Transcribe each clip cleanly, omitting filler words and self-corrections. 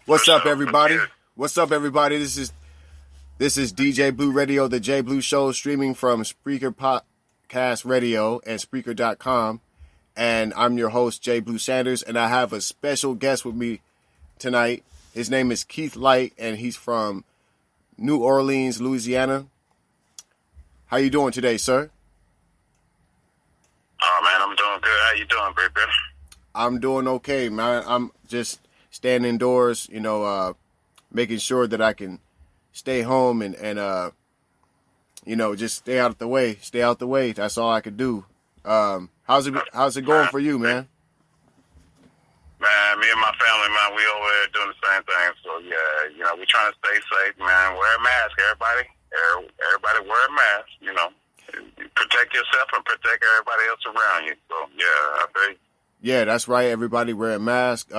What's For up, sure. Let's everybody? get it. What's up, everybody? This is DJ Blue Radio, the J Blue Show, streaming from Spreaker Podcast Radio and Spreaker.com. And I'm your host, J Blue Sanders, and I have a special guest with me tonight. His name is Keith Light, and he's from New Orleans, Louisiana. How you doing today, sir? Oh man, I'm doing good. How you doing, baby? I'm doing okay, man. I'm just staying indoors, making sure that I can stay home and just stay out the way. Stay out the way. That's all I could do. How's it going for you, man? Man, me and my family, man, we over there doing the same thing. So yeah, we trying to stay safe, man. Wear a mask, everybody. Everybody wear a mask. Protect yourself and protect everybody else around you. So yeah, I think. Yeah, that's right. Everybody wear a mask.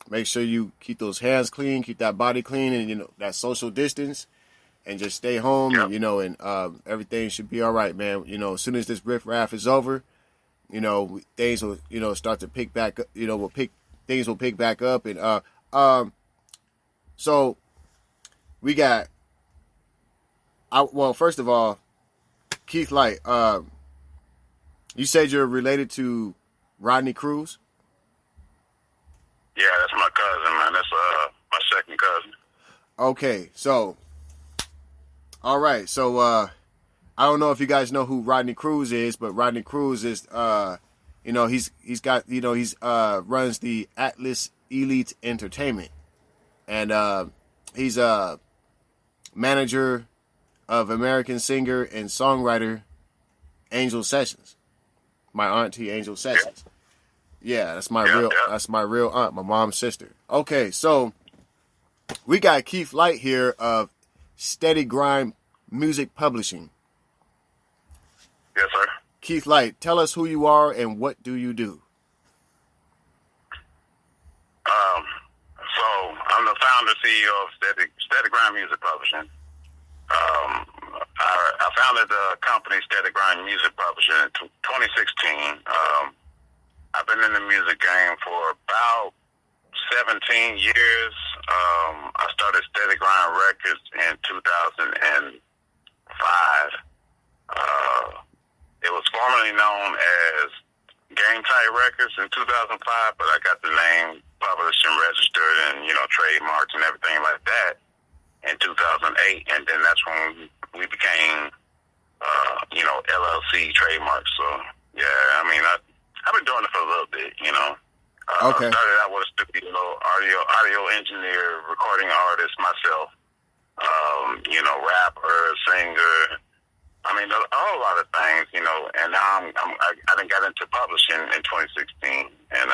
Make sure you keep those hands clean, keep that body clean, and that social distance, and just stay home. Yep. And everything should be all right, man. As soon as this riffraff is over, things will start to pick back up. Things will pick back up, and so we got. Well, first of all, Keith Light, you said you're related to Rodney Cruz? Yeah, that's my cousin, man. That's my second cousin. Okay, so all right, so I don't know if you guys know who Rodney Cruz is, but Rodney Cruz is he's runs the Atlas Elite Entertainment, and he's a manager of American singer and songwriter Angel Sessions. My auntie Angel Sessions. Yeah, that's my real aunt, my mom's sister. Okay, so we got Keith Light here of Steady Grind Music Publishing. Yes, sir. Keith Light, tell us who you are and what do you do? So I'm the founder CEO of Steady Grind Music Publishing. I founded the company Steady Grind Music Publishing in 2016. I've been in the music game for about 17 years. I started Steady Grind Records in 2005. It was formerly known as Game Tight Records in 2005, but I got the name published and registered and, trademarks and everything like that in 2008. And then that's when we became, LLC trademarks. So, yeah, I've been doing it for a little bit, Okay. Started out with a studio, audio engineer, recording artist myself, rapper, singer. A whole lot of things, and now I done got into publishing in 2016 and,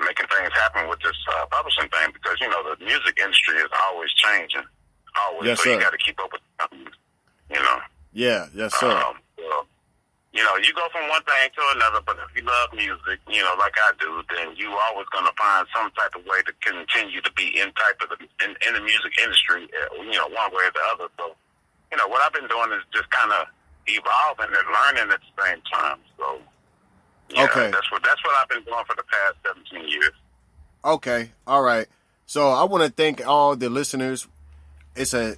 making things happen with this publishing thing because, the music industry is always changing. Always. Yes, so sir. You got to keep up with them, Yeah, yes, sir. You go from one thing to another, but if you love music, like I do, then you always going to find some type of way to continue to be in the music industry, one way or the other. So, what I've been doing is just kind of evolving and learning at the same time. So, yeah, Okay. that's what I've been doing for the past 17 years. Okay, all right. So I want to thank all the listeners. It's a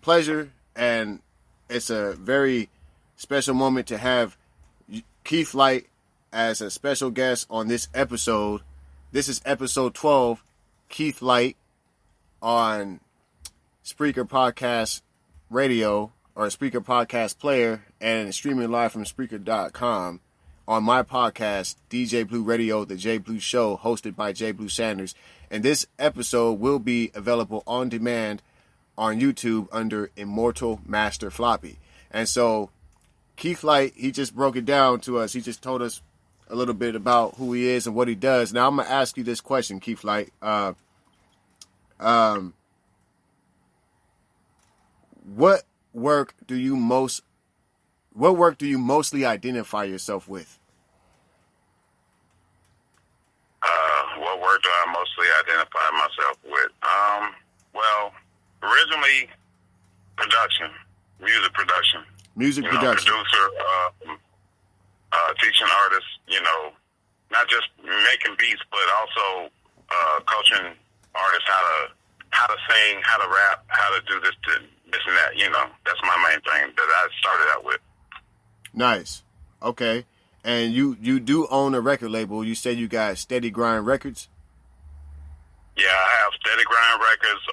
pleasure, and it's a very special moment to have Keith Light as a special guest on this episode. This is episode 12, Keith Light on Spreaker Podcast Radio or Spreaker Podcast Player and streaming live from Spreaker.com on my podcast, DJ Blue Radio, the J Blue Show, hosted by J Blue Sanders. And this episode will be available on demand on YouTube under Immortal Master Floppy. And so Keith Light, he just broke it down to us. He just told us a little bit about who he is and what he does. Now I'm going to ask you this question, Keith Light. What work do you mostly identify yourself with? What word do I mostly identify myself with? Well, originally music production. Music production. Producer, teaching artists, not just making beats, but also coaching artists how to sing, how to rap, how to do this and that. You know, that's my main thing that I started out with. Nice. Okay. And you do own a record label. You said you got Steady Grind Records? Yeah, I have Steady Grind Records,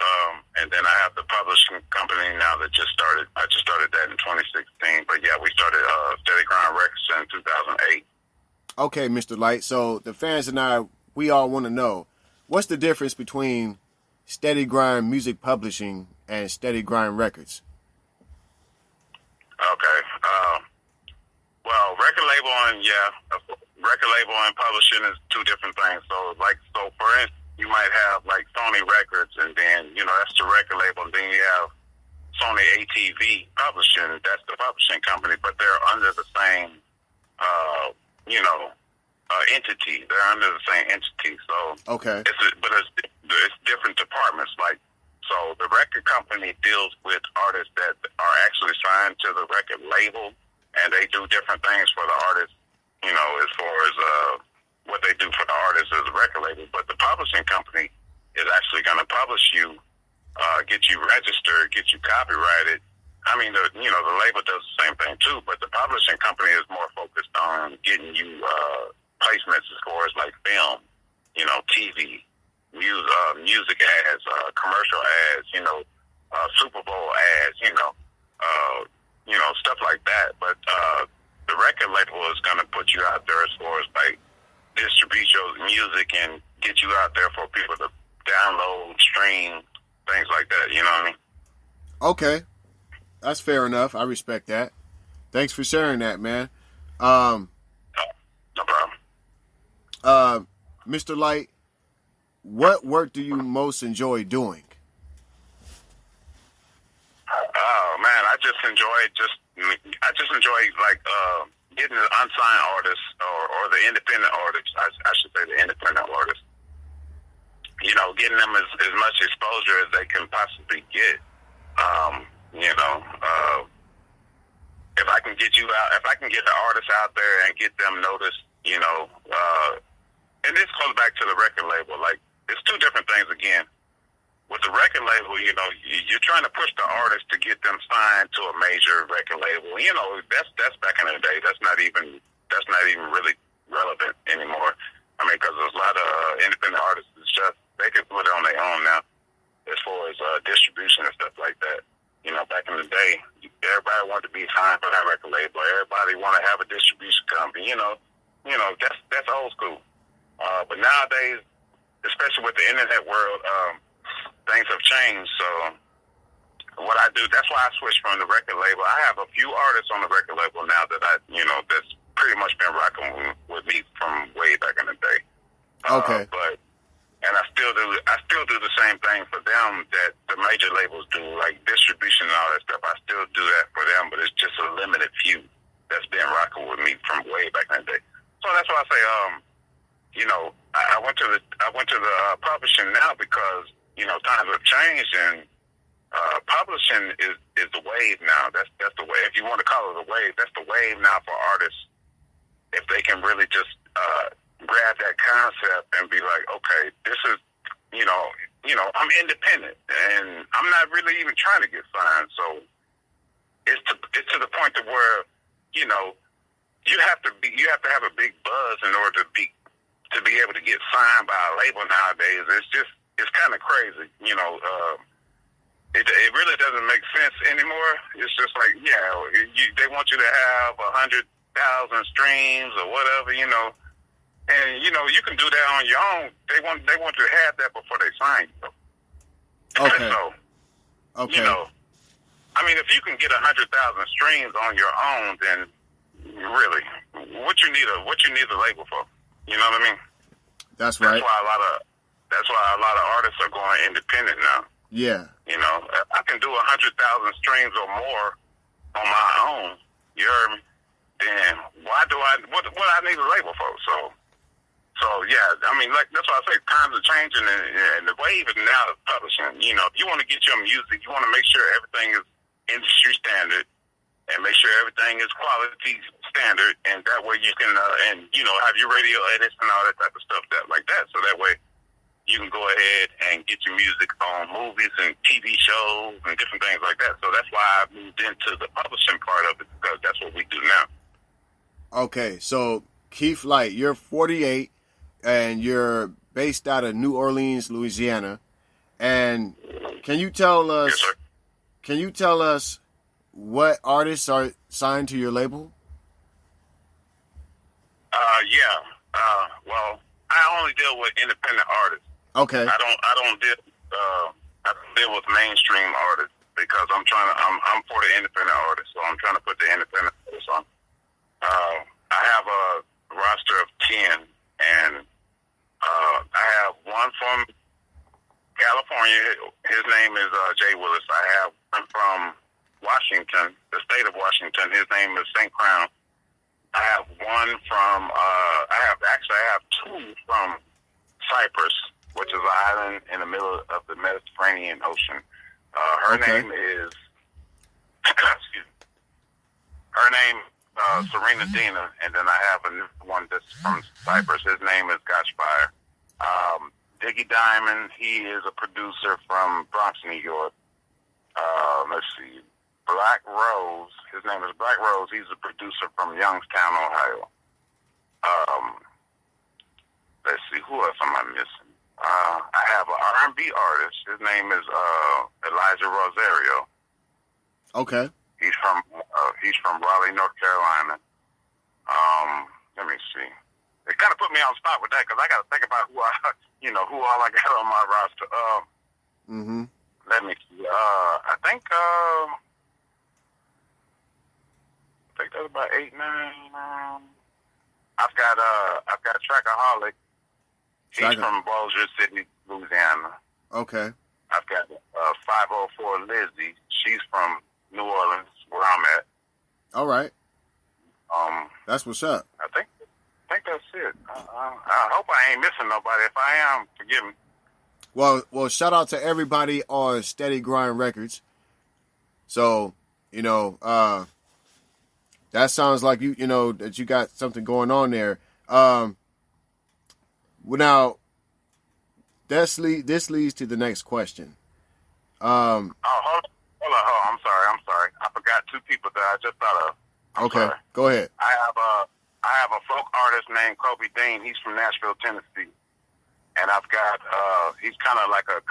and then I have the publishing company now that just started. I just started that in 2016. But yeah, we started Steady Grind Records in 2008. Okay, Mr. Light. So the fans and we all want to know, what's the difference between Steady Grind Music Publishing and Steady Grind Records? Okay. Well, record label and publishing is two different things. So for instance, you might have like Sony Records, and then, you know, that's the record label, and then you have Sony ATV Publishing, that's the publishing company, but they're under the same, entity. They're under the same entity. So okay, it's different departments. Like, so the record company deals with artists that are actually signed to the record label, and they do different things for the artists, you know, as far as what they do for the artists as a record label. But the publishing company is actually going to publish you, get you registered, get you copyrighted. I mean, the label does the same thing too, but the publishing company is more focused on getting you placements as far as like film, you know, TV, music ads, commercial ads, you know, Super Bowl ads, stuff like that. But the record label is going to put you out there as far as like distribute your music and get you out there for people to download, stream, things like that. You know what I mean? Okay, that's fair enough. I respect that. Thanks for sharing that, man. No problem. Mr. Light, what work do you most enjoy doing? Oh man, I just enjoy like getting the unsigned artists or the independent artists. I should say the independent artists. You know, getting them as much exposure as they can possibly get. If I can get you out, if I can get the artists out there and get them noticed, you know, and this goes back to the record label. Like, it's two different things again. With the record label, you know, you're trying to push the artist to get them signed to a major record label. You know, that's back in the day. That's not even really relevant anymore. I mean, because there's a lot of independent artists. It's just they can put it on their own now, as far as distribution and stuff like that. You know, back in the day, everybody wanted to be signed for that record label. Everybody want to have a distribution company. You know, that's old school. But nowadays, especially with the internet world, things have changed. So what I do, that's why I switched from the record label. I have a few artists on the record label now that that's pretty much been rocking with me from way back in the day. Okay. And I still do the same thing for them that the major labels do, like distribution and all that stuff. I still do that for them, but it's just a limited few that's been rocking with me from way back in the day. So that's why I say, I went to the publishing now because, you know, times have changed, and publishing is the wave now. That's the wave. If you want to call it a wave, that's the wave now for artists. If they can really just grab that concept and be like, okay, this is, I'm independent and I'm not really even trying to get signed. So it's to the point to where, you know, you have to have a big buzz in order to be able to get signed by a label nowadays. It's kind of crazy, you know. It really doesn't make sense anymore. It's just like, they want you to have 100,000 streams or whatever, you know. And, you know, you can do that on your own. They want you to have that before they sign you. Okay. So, okay. You know, I mean, if you can get 100,000 streams on your own, then really, what you need a label for? You know what I mean? That's right. That's why a lot of artists are going independent now. Yeah. You know, I can do 100,000 streams or more on my own. You heard me? Then what I need a label for? So yeah, I mean, like, that's why I say times are changing, and the wave is now publishing. You know, if you want to get your music, you want to make sure everything is industry standard. and make sure everything is quality standard, and that way you can, and you know, have your radio edits and all that type of stuff like that. So that way you can go ahead and get your music on movies and TV shows and different things like that. So that's why I moved into the publishing part of it, because that's what we do now. Okay, so Keith Light, you're 48 and you're based out of New Orleans, Louisiana. And can you tell us? Yes, sir. Can you tell us what artists are signed to your label? Yeah. Well, I only deal with independent artists. Okay. I don't deal with mainstream artists, because I'm for the independent artists, so I'm trying to put the independent artists on. I have a roster of 10, and I have one from California. His name is Jay Willis. I have one from Washington, the state of Washington. His name is St. Crown. I have one from, I have two from Cyprus, which is an island in the middle of the Mediterranean Ocean. Her name is, excuse me, her name Serena Dina, and then I have another one that's from Cyprus. His name is Gotchfire. Diggy Diamond, he is a producer from Bronx, New York. Let's see, Black Rose, his name is Black Rose. He's a producer from Youngstown, Ohio. Let's see, who else am I missing? I have an R&B artist. His name is Elijah Rosario. Okay. He's from Raleigh, North Carolina. Let me see. It kind of put me on the spot with that, because I got to think about who all I got on my roster. Let me see. I think that's about 8, 9. I've got Trackaholic. He's from Bossier City, Louisiana. Okay. I've got 504 Lizzie. She's from New Orleans, where I'm at. All right. That's what's up. I think that's it. I hope I ain't missing nobody. If I am, forgive me. Well, shout out to everybody on Steady Grind Records. So, that sounds like that you got something going on there. Now, this leads to the next question. Hold on. I'm sorry. I forgot two people that I just thought of. I'm okay, sorry. Go ahead. I have a folk artist named Kobe Dean. He's from Nashville, Tennessee, and I've got he's kind of like a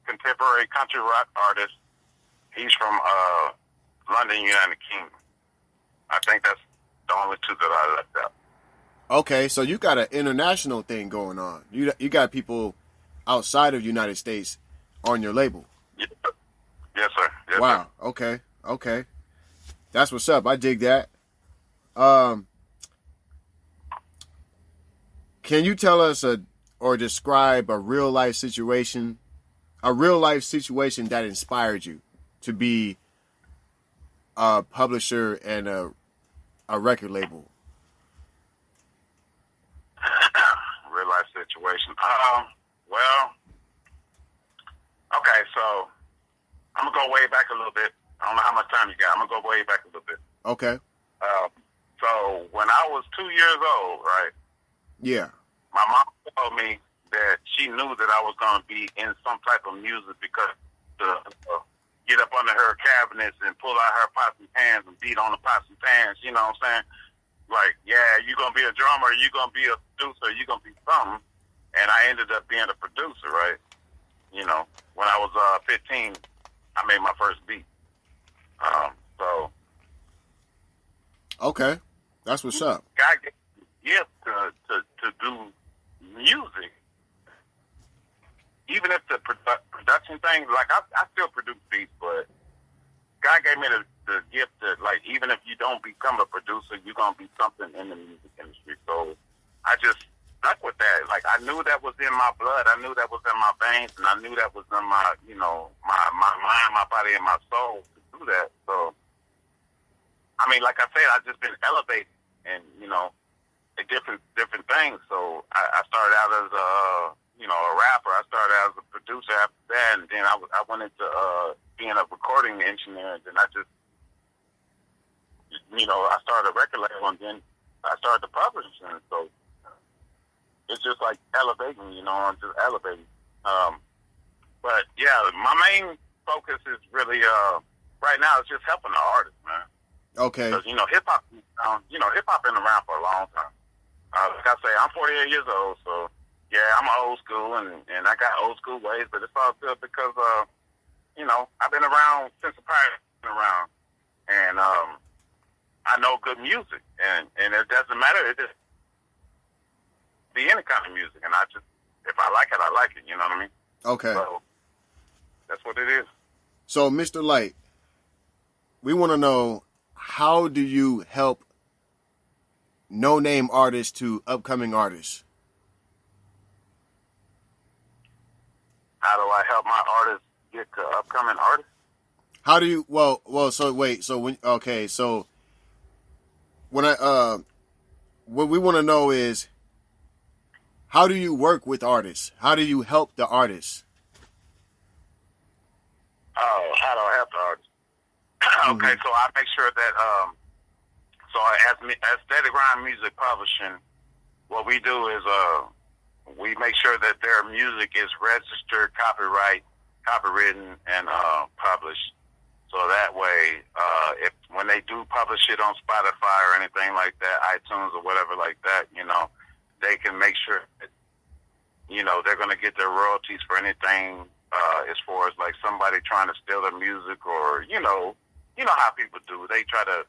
contemporary country rock artist. He's from London, United Kingdom. I think that's the only two that I left out. Okay, so you got an international thing going on. You got people outside of the United States on your label. Yes, sir. Yes, wow. Sir. Okay. That's what's up. I dig that. Can you tell us or describe a real life situation that inspired you to be a publisher and a record label? Real life situation. Well, okay, so I'm gonna go way back a little bit. I don't know how much time you got. I'm gonna go way back a little bit. Okay. So when I was 2 years old, right? Yeah. My mom told me that she knew that I was gonna be in some type of music, because to get up under her cabinets and pull out her pots and pans and beat on the pots and pans. You know what I'm saying? Like, yeah, you're going to be a drummer, you're going to be a producer, you're going to be something. And I ended up being a producer, right? When I was 15, I made my first beat. Okay. That's what's up. God gave me a gift to do music. Even if the production things, like, I still produce beats, but God gave me the gift that, like, even if you don't become a producer, you're going to be something in the music industry. So I just stuck with that. Like, I knew that was in my blood. I knew that was in my veins, and I knew that was in my, my mind, my body, and my soul to do that. So, I mean, like I said, I've just been elevated and, different things. So I started out as a rapper. I started out as a producer after that, and then I went into being a recording engineer, and then I just I started a record label, and then I started the publishing. So it's just like elevating, I'm just elevating. But yeah, my main focus is really right now is just helping the artists, man. Okay. Because hip hop, hip hop been around for a long time. Like I say, I'm 48 years old, so yeah, I'm old school, and I got old school ways, but it's all good because I've been around since the pirates been around, and I know good music, and it doesn't matter. It just be any kind of music, and if I like it, I like it. You know what I mean? Okay. So that's what it is. So, Mr. Light, we want to know, how do you help no-name artists to upcoming artists? How do I help my artists get to upcoming artists? How do you, so wait, so when, okay, so when what we want to know is, how do you work with artists? How do you help the artists? Oh, how do I help the artists? Okay, so I make sure that, as Steady Grind Music Publishing, what we do is, we make sure that their music is registered, copywritten, and published. So that way, when they do publish it on Spotify or anything like that, iTunes or whatever like that, they can make sure that, they're going to get their royalties for anything as far as like somebody trying to steal their music, or, you know how people do. They try to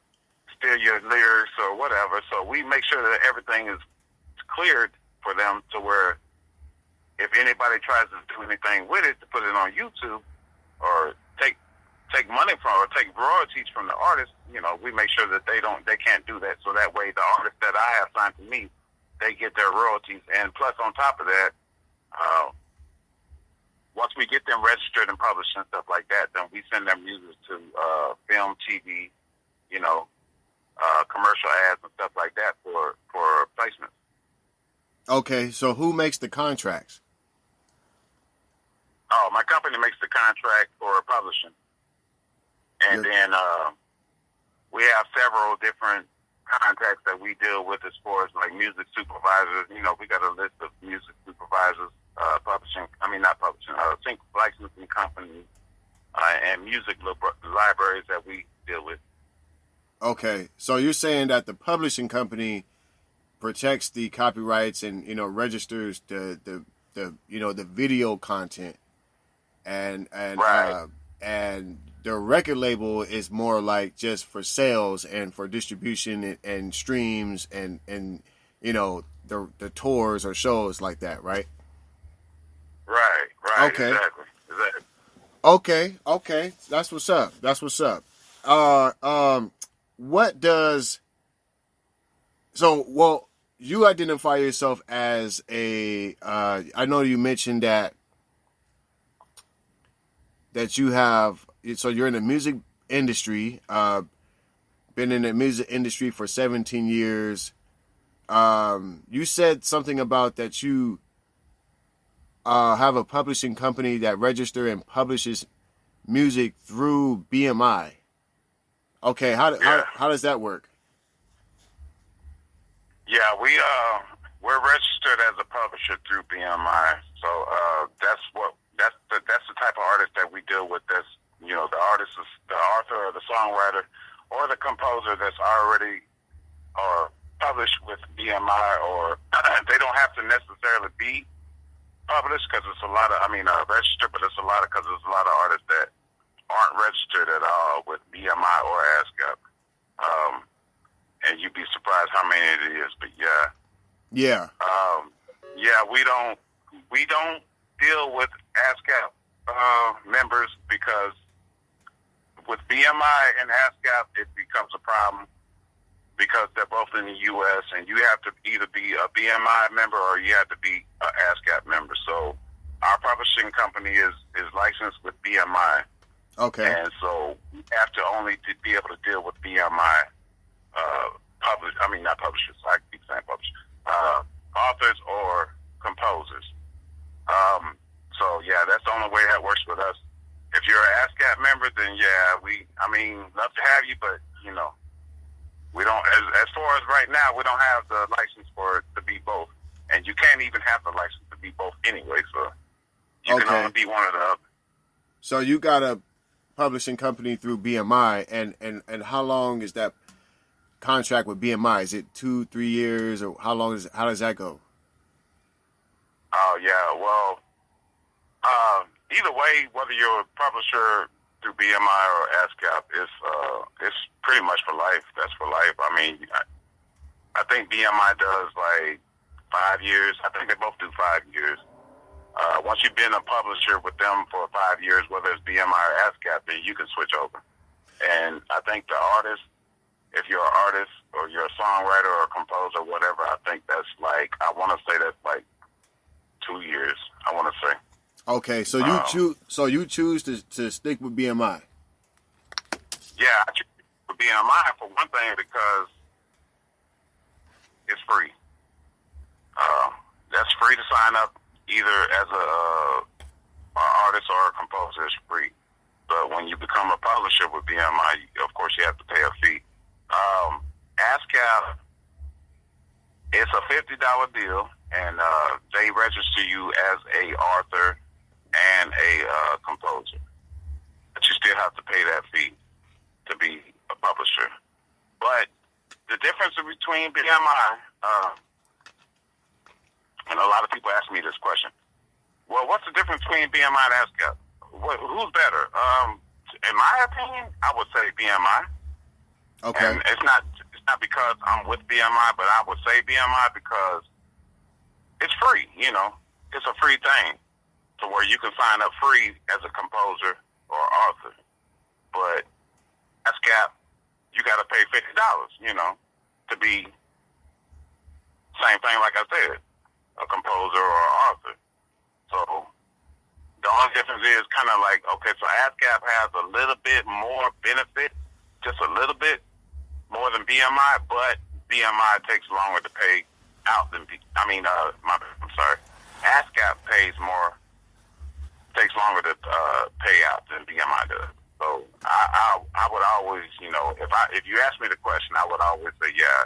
steal your lyrics or whatever. So we make sure that everything is cleared for them, to where if anybody tries to do anything with it, to put it on YouTube or take money from, or take royalties from the artist, we make sure that they can't do that. So that way the artists that I have signed to me, they get their royalties. And plus on top of that, once we get them registered and published and stuff like that, then we send their music to film, TV, commercial ads and stuff like that for placements. Okay, so who makes the contracts? Oh, my company makes the contract for publishing. And then we have several different contacts that we deal with as far as like music supervisors. We got a list of music supervisors, sync licensing companies, and music libraries that we deal with. Okay, so you're saying that the publishing company protects the copyrights and registers the video content, and right. And the record label is more like just for sales and for distribution and streams and the tours or shows like that, right? Right. Okay. Exactly. Okay. That's what's up. What does, you identify yourself as I know you mentioned that you have, so you're in the music industry, been in the music industry for 17 years. You said something about that you have a publishing company that registers and publishes music through BMI. Okay, how does that work? Yeah, we're registered as a publisher through BMI. So that's the type of artist that we deal with. That's the artist is the author or the songwriter or the composer that's already published with BMI, or they don't have to necessarily be published, because it's a lot of registered, but it's a lot of artists that aren't registered at all with BMI or ASCAP. And you'd be surprised how many it is, but yeah. Yeah. We don't deal with ASCAP members, because with BMI and ASCAP, it becomes a problem, because they're both in the U.S. and you have to either be a BMI member or you have to be an ASCAP member. So our publishing company is licensed with BMI. Okay. And so we have to only be able to deal with BMI not publishers, I keep saying publishers, authors or composers. So yeah, that's the only way that works with us. If you're an ASCAP member, then yeah, love to have you, but even have the license to be both anyway, so you can only be one or the other. So you got a publishing company through BMI, and how long is that contract with BMI? Is it 2-3 years, or how does that go? Oh yeah, well, either way, whether you're a publisher through BMI or ASCAP, it's pretty much for life. That's for life. I mean, I think BMI does like 5 years. I think they both do 5 years. Once you've been a publisher with them for 5 years, whether it's BMI or ASCAP, then you can switch over. And I think the artist, if you're an artist or you're a songwriter or a composer or whatever, I think that's like, I want to say that's like 2 years, I want to say. Okay, so you choose to stick with BMI. Yeah, I choose with BMI for one thing because it's free. That's free to sign up either as a artist or a composer. It's free. But when you become a publisher with BMI, of course you have to pay a fee. ASCAP, it's a $50 deal, and they register you as a author and a composer. But you still have to pay that fee to be a publisher. But the difference between BMI, and a lot of people ask me this question, well, what's the difference between BMI and ASCAP? Who's better? In my opinion, I would say BMI. Okay. And it's not because I'm with BMI, but I would say BMI because it's free, It's a free thing to where you can sign up free as a composer or author. But ASCAP, you got to pay $50, to be same thing like I said, a composer or author. So the only difference is kind of like, okay, so ASCAP has a little bit more benefit, just a little bit more than BMI, but BMI takes longer to pay out than ASCAP pays more, takes longer to pay out than BMI does. So I would always, if you ask me the question, I would always say, yeah,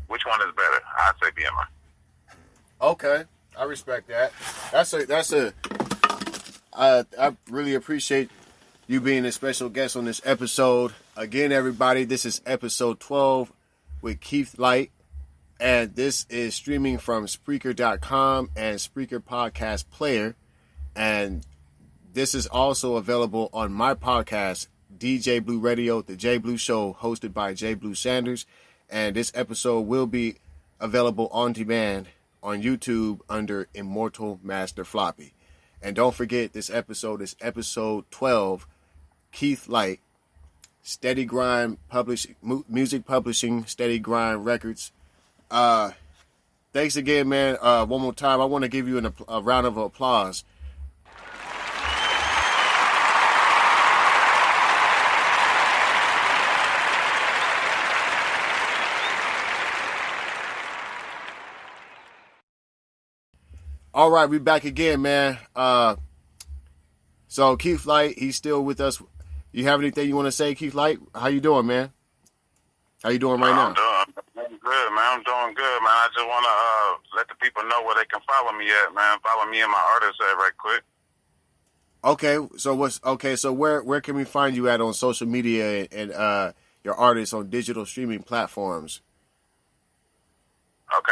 which one is better? I'd say BMI. Okay, I respect that. I really appreciate you being a special guest on this episode. Again, everybody, this is episode 12 with Keith Light, and this is streaming from Spreaker.com and Spreaker Podcast Player, and this is also available on my podcast, DJ Blue Radio, The J Blue Show, hosted by J Blue Sanders, and this episode will be available on demand on YouTube under Immortal Master Floppy. And don't forget, this episode is episode 12, Keith Light, Steady Grind Music Publishing, Steady Grind Records. Thanks again, man. One more time, I want to give you a round of applause. All right, we back again, man. So Keith Light, he's still with us. You have anything you want to say, Keith Light? How you doing, man? How you doing right now? I'm doing good, man. I'm doing good, man. I just want to let the people know where they can follow me at, man. Follow me and my artist at right quick. Okay, so where can we find you at on social media and your artists on digital streaming platforms? Okay,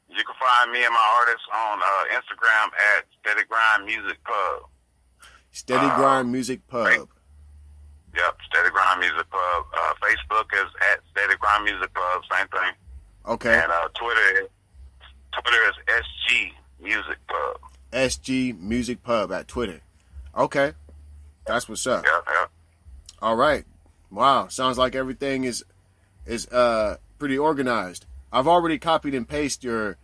you can find me and my artists on Instagram at Steady Grind Music Pub. Steady Grind Music Pub. Yep, Steady Grind Music Pub. Facebook is at Steady Grind Music Pub, same thing. Okay. And Twitter is SG Music Pub. SG Music Pub at Twitter. Okay. That's what's up. Yeah. All right. Wow. Sounds like everything is pretty organized. I've already copied and pasted your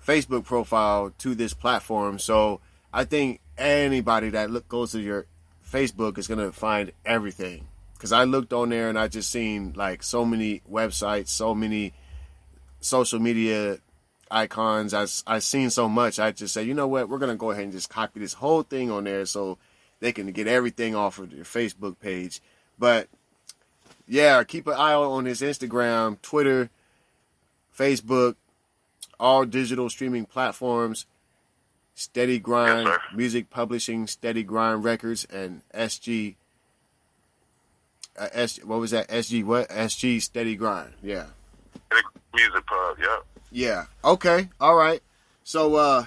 Facebook profile to this platform, so I think anybody that goes to your Facebook is going to find everything. Because I looked on there and I just seen like so many websites, so many social media icons. I seen so much. I just say, you know what? We're going to go ahead and just copy this whole thing on there so they can get everything off of your Facebook page. But yeah, keep an eye on his Instagram, Twitter, Facebook. all digital streaming platforms, Steady Grind Yes, sir. Music Publishing, Steady Grind Records, and SG. What was that? SG what? SG Steady Grind. Yeah. Music Pub. Yep. Yeah. Okay. All right. So,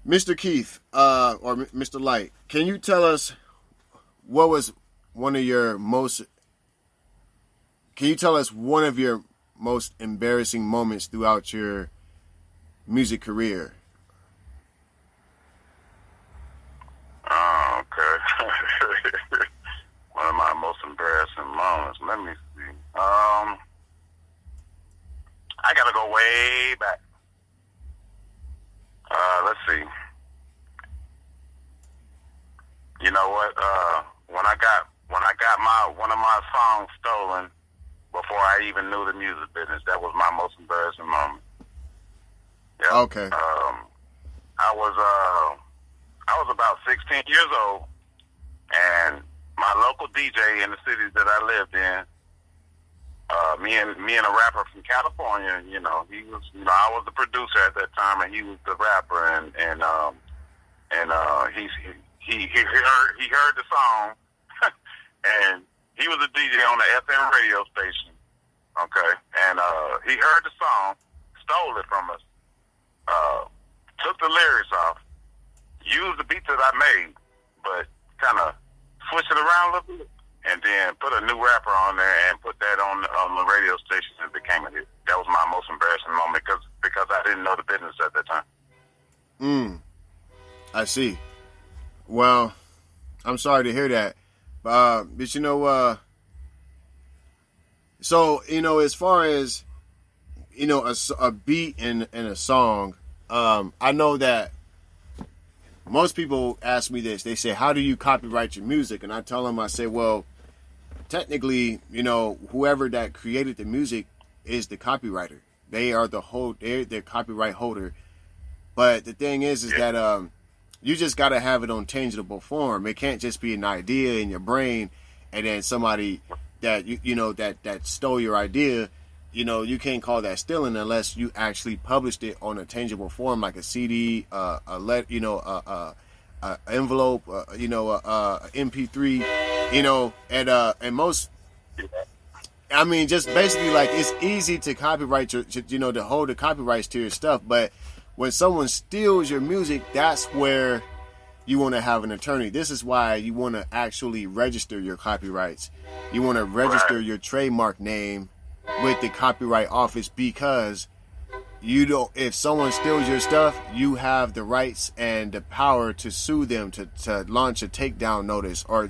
Mr. Keith, or Mr. Light, can you tell us what was one of your most? Can you tell us one of your most embarrassing moments throughout your music career? Okay. One of my most embarrassing moments. Let me see. I gotta go way back. Let's see. You know what? When I got one of my songs stolen before I even knew the music business, that was my most embarrassing moment. Yep. Okay. I was about 16 years old, and my local DJ in the city that I lived in, me and a rapper from California, he was, I was the producer at that time, and he was the rapper, and he heard the song, and he was a DJ on the FM radio station, okay, and he heard the song, stole it from us, took the lyrics off, used the beat that I made, but kind of switched it around a little bit, and then put a new rapper on there and put that on the radio station, and it became a hit. That was my most embarrassing moment because I didn't know the business at that time. I see. Well, I'm sorry to hear that. But so, as far as, a beat in a song, I know that most people ask me this. They say, how do you copyright your music? And I tell them, I say, well, technically, whoever that created the music is the copywriter. They are they're the copyright holder. But the thing is that you just got to have it on tangible form. It can't just be an idea in your brain, and then somebody that that stole your idea. You can't call that stealing unless you actually published it on a tangible form, like a CD, a envelope, MP3, and most. I mean, just basically, like, it's easy to copyright to hold the copyrights to your stuff, but when someone steals your music, that's where you want to have an attorney. This is why you want to actually register your copyrights. You want to register your trademark name with the Copyright Office, because if someone steals your stuff, you have the rights and the power to sue them, to launch a takedown notice, or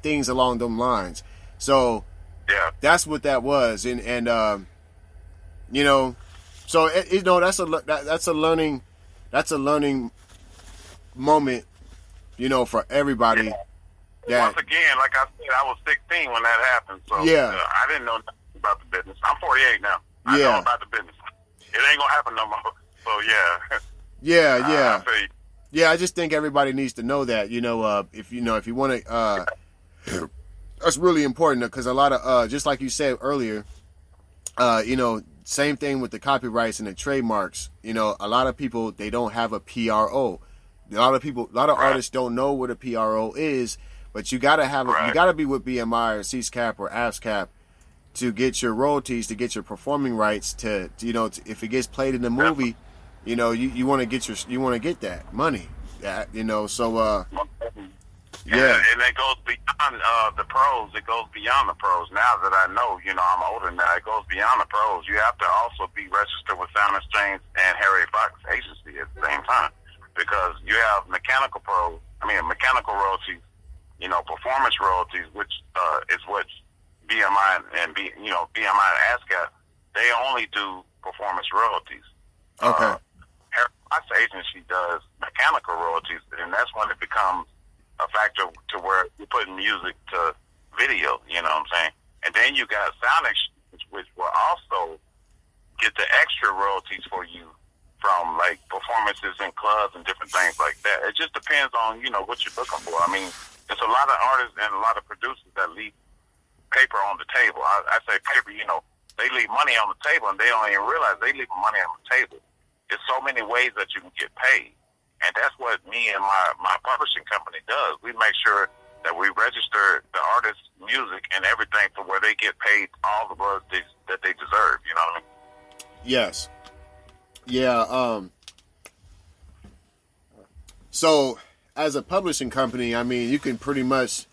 things along those lines. So yeah, that's what that was, and so that's a learning moment, for everybody. Yeah. Once again, like I said, I was 16 when that happened, so yeah, I didn't know nothing about the business. I'm 48 now. I know about the business. It ain't gonna happen no more. So yeah. Yeah, I just think everybody needs to know that. If you want to, that's really important, because a lot of a lot you said earlier, same thing with the copyrights and the trademarks. A lot of people, they don't have a PRO. A lot of artists don't know what a PRO is, but you gotta have you gotta be with BMI or CSCAP or ASCAP to get your royalties, to get your performing rights, to if it gets played in the movie, you want to get that money. Yeah, and it goes beyond the pros. It goes beyond the pros. Now that I know, I'm older now, it goes beyond the pros. You have to also be registered with Sound Exchange and Harry Fox Agency at the same time, because you have mechanical royalties, performance royalties, which is what BMI and BMI and ASCAP, they only do performance royalties. Okay. Harry Fox Agency does mechanical royalties, and that's when it becomes a factor to where you're putting music to video, you know what I'm saying? And then you got Sound Exchange, which will also get the extra royalties for you from, like, performances in clubs and different things like that. It just depends on, what you're looking for. I mean, there's a lot of artists and a lot of producers that leave paper on the table. I say paper, they leave money on the table, and they don't even realize they leave money on the table. There's so many ways that you can get paid, and that's what me and my publishing company does. We make sure that we register the artist's music and everything to where they get paid all the royalties that they deserve. You know what I mean? Yes. Yeah. So, as a publishing company, I mean, you can pretty much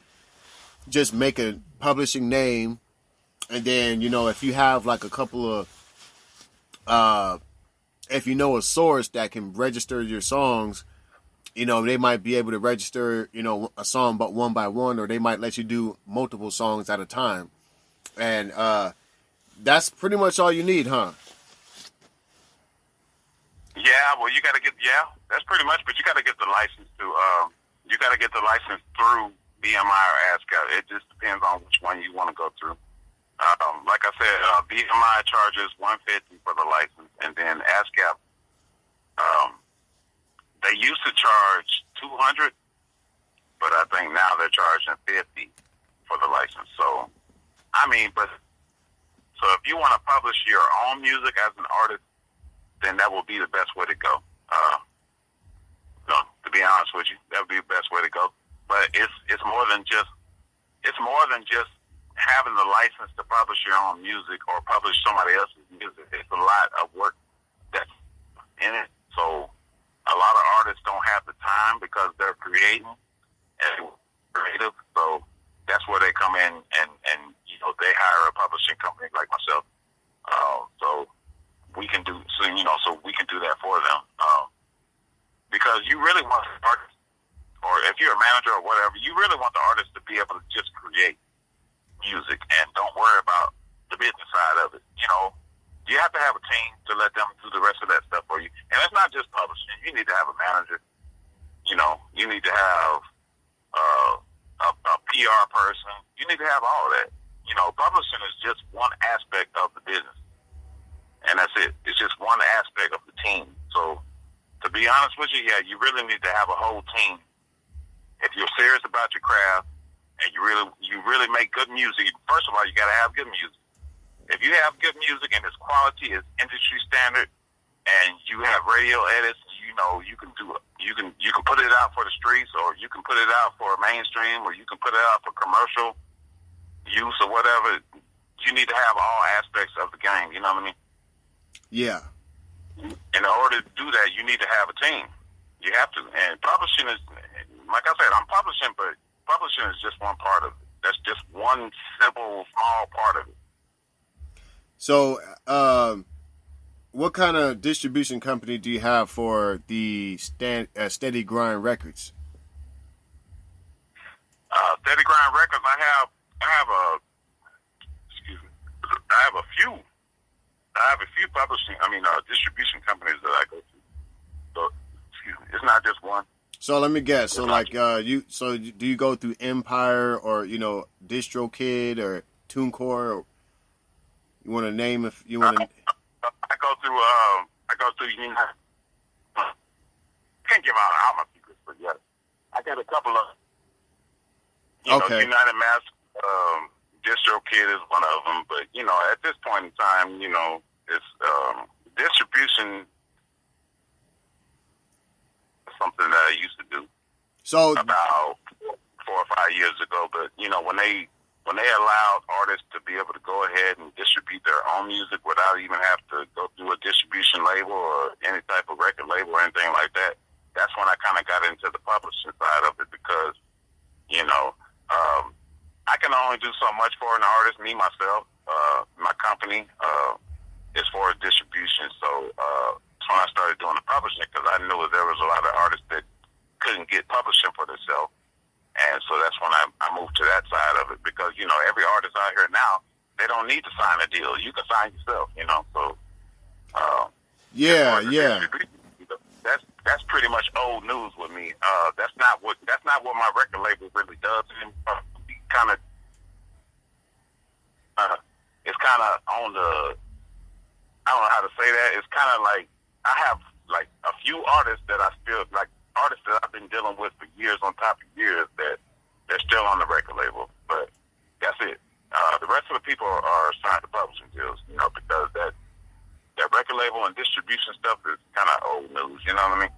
just make a publishing name, and then, you know, if you have like a couple of, if you know a source that can register your songs, you know, they might be able to register, you know, a song but one by one, or they might let you do multiple songs at a time. And that's pretty much all you need, huh? Yeah, well, you got to get, that's pretty much, but you got to get the license through BMI or ASCAP. It just depends on which one you want to go through. Like I said, BMI charges $150 for the license, and then ASCAP, they used to charge $200, but I think now they're charging $50 for the license. So, I mean, so if you want to publish your own music as an artist, then that will be the best way to go. No, to be honest with you, that would be the best way to go. But it's more than just having the license to publish your own music or publish somebody else's music. It's a lot of work that's in it. So a lot of artists don't have the time because they're creating and creative. So that's where they come in and you know, they hire a publishing company like myself. So we can do that for them. Because you really want the artist, or if you're a manager or whatever, you really want the artist to be able to just create music and don't worry about the business side of it. You know, you have to have a team to let them do the rest of that stuff for you. And it's not just publishing. You need to have a manager. You know, you need to have a PR person. You need to have all that. You know, publishing is just one aspect of the business. And that's it. It's just one aspect of the team. So, to be honest with you, yeah, you really need to have a whole team. If you're serious about your craft and you really make good music, first of all, you got to have good music. If you have good music and its quality is industry standard, and you have radio edits, you know, you can put it out for the streets, or you can put it out for mainstream, or you can put it out for commercial use or whatever. You need to have all aspects of the game. You know what I mean? Yeah. In order to do that, you need to have a team. You have to. And publishing is, like I said, I'm publishing, but publishing is just one part of it. That's just one simple, small part of it. So, what kind of distribution company do you have for the Steady Grind Records? Steady Grind Records, I have a few distribution companies that I go to. So, it's not just one. So let me guess. So like, do you go through Empire or, you know, DistroKid or TuneCore? Or you want to name if you want to? I go through United. I can't give out all my secrets, but yeah, I got a couple of. United Mass, DistroKid is one of them, but you know, at this point in time, you know, it's distribution is something that I used to do. So about 4 or 5 years ago, but you know, when they allowed artists to be able to go ahead and distribute their own music without even have to go through a distribution label or any type of record label or anything like that, that's when I kind of got into the publishing side of it, because you know, I can only do so much for an artist, me, myself, my company, as far as distribution. So that's when I started doing the publishing, because I knew that there was a lot of artists that couldn't get publishing for themselves. And so that's when I moved to that side of it, because, you know, every artist out here now, they don't need to sign a deal. You can sign yourself, you know. So, yeah. That's pretty much old news with me. That's not what my record label really does anymore. It's kind of on the, I don't know how to say that. It's kind of like, I have like a few artists that I still, like artists that I've been dealing with for years on top of years, that they're still on the record label. But that's it. The rest of the people are signed to publishing deals, because that record label and distribution stuff is kind of old news. You know what I mean?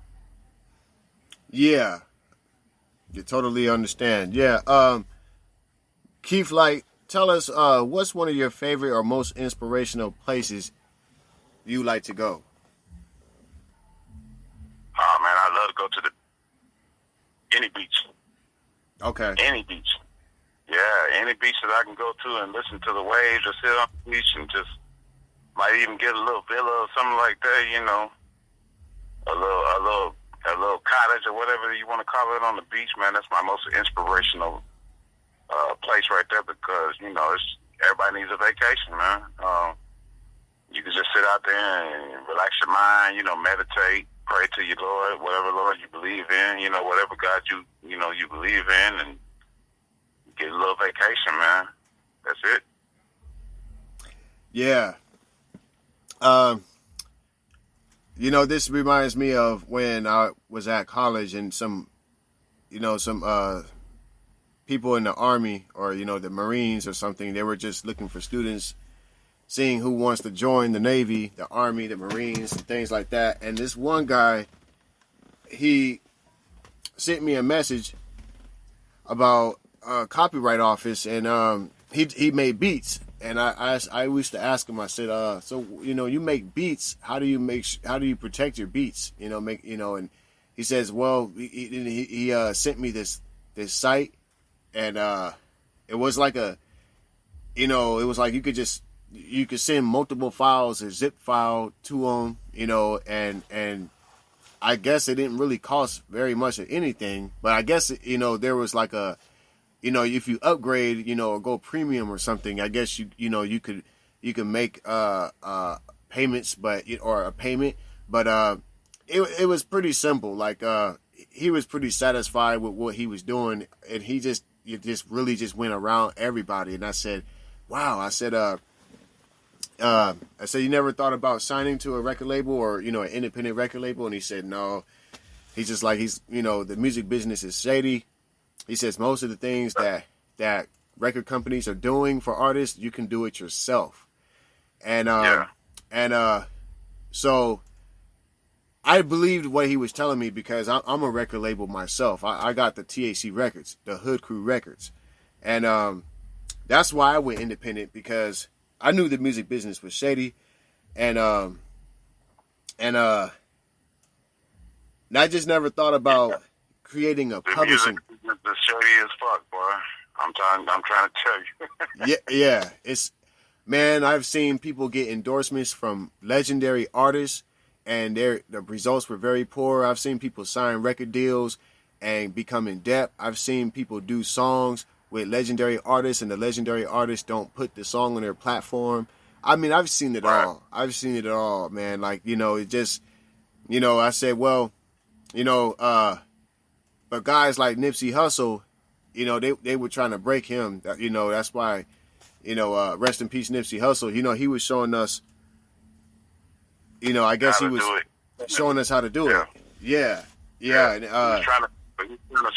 Yeah, you totally understand. Yeah. Keith, like, tell us, what's one of your favorite or most inspirational places you like to go? Oh man, I love to go to any beach. Okay. Any beach. Yeah, any beach that I can go to and listen to the waves or sit on the beach and just might even get a little villa or something like that, a little cottage or whatever you want to call it on the beach, man. That's my most inspirational place right there because, everybody needs a vacation, man. You can just sit out there and relax your mind, meditate, pray to your Lord, whatever Lord you believe in, whatever God you believe in, and get a little vacation, man. That's it. Yeah. This reminds me of when I was at college and some people in the Army or, the Marines or something, they were just looking for students, seeing who wants to join the Navy, the Army, the Marines, and things like that. And this one guy, he sent me a message about copyright office, and he made beats. And I used to ask him. I said, so you make beats. How do you protect your beats? And he says, well, he sent me this site, and it was like it was like you could send multiple files, a zip file to them, and I guess it didn't really cost very much of anything, but I guess there was like a if you upgrade, or go premium or something, I guess you could make payments, or a payment, but it was pretty simple. Like he was pretty satisfied with what he was doing, and he just really went around everybody. And I said, wow. I said, you never thought about signing to a record label or an independent record label? And he said no. He's just like the music business is shady. He says most of the things that record companies are doing for artists, you can do it yourself. And so I believed what he was telling me because I'm a record label myself. I got the TAC Records, the Hood Crew Records. And that's why I went independent, because I knew the music business was shady. And I just never thought about creating a publishing. The shady as fuck, boy. I'm trying to tell you. yeah. Man, I've seen people get endorsements from legendary artists, and the results were very poor. I've seen people sign record deals and become in debt. I've seen people do songs with legendary artists, and the legendary artists don't put the song on their platform. I mean, I've seen it all. I've seen it all, man. Like, it just, I said, well, but guys like Nipsey Hussle, they were trying to break him. That's why, rest in peace, Nipsey Hussle. He was showing us, I guess he was showing us how to do it. Yeah. And, he's trying to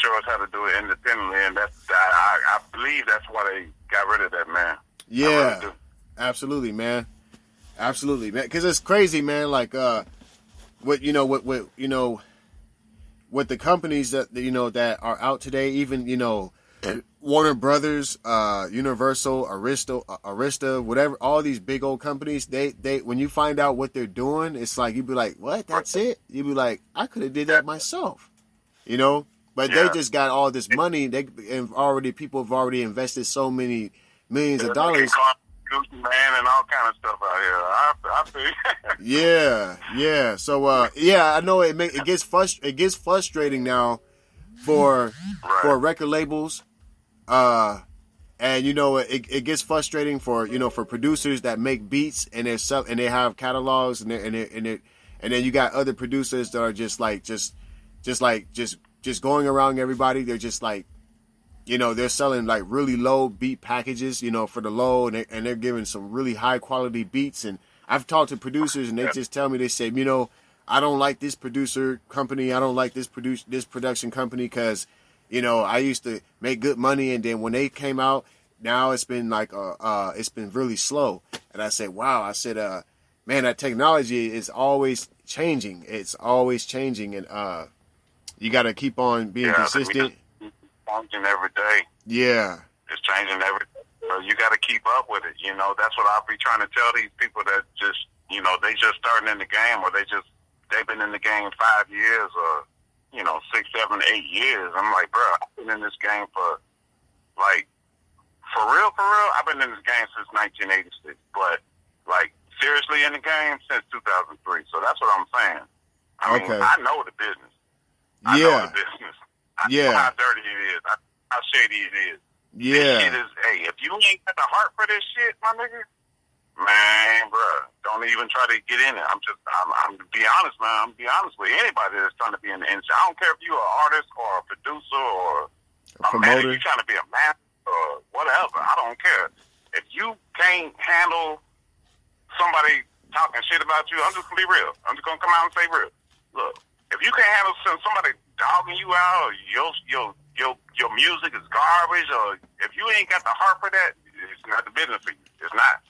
show us how to do it independently, and I believe that's why they got rid of that man. Yeah, really absolutely, man. Because it's crazy, man. Like, with the companies that are out today, even Warner Brothers, Universal, Arista, whatever, all these big old companies, they when you find out what they're doing, it's like you'd be like, what? That's it? You'd be like, I could have did that myself, But they just got all this money. People have already invested so many millions of dollars. Man, and all kind of stuff out here. I feel. Yeah. So I know it gets frustrating now for record labels, and it gets frustrating for for producers that make beats and they have catalogs and then you got other producers that are just going around everybody. They're just like, they're selling like really low beat packages, for the low, and they're giving some really high quality beats. And I've talked to producers, and they just tell me, they say, I don't like this producer company, I don't like this production company because, I used to make good money, and then when they came out, now it's been like it's been really slow. And I said, wow, I said, man, that technology is always changing. It's always changing, and you got to keep on being consistent. Changing every day. Yeah, it's changing every day. So you got to keep up with it. You know, that's what I'll be trying to tell these people that just, you know, they just starting in the game, or they've been in the game 5 years, or 6, 7, 8 years. I'm like, bro, I've been in this game for real, I've been in this game since 1986. But like seriously in the game since 2003. So that's what I'm saying. I mean, I know the business. I know the business. I know how dirty it is. How shady it is. Yeah. This shit is, hey, if you ain't got the heart for this shit, my nigga, man, bro, don't even try to get in it. I'm be honest, man. I'm be honest with anybody that's trying to be in the industry. I don't care if you're an artist or a producer or a promoter. You trying to be a master or whatever. I don't care. If you can't handle somebody talking shit about you, I'm just gonna be real. I'm just gonna come out and say real. Look, if you can't handle somebody dogging you out, or your music is garbage, or if you ain't got the heart for that, it's not the business for you. It's not.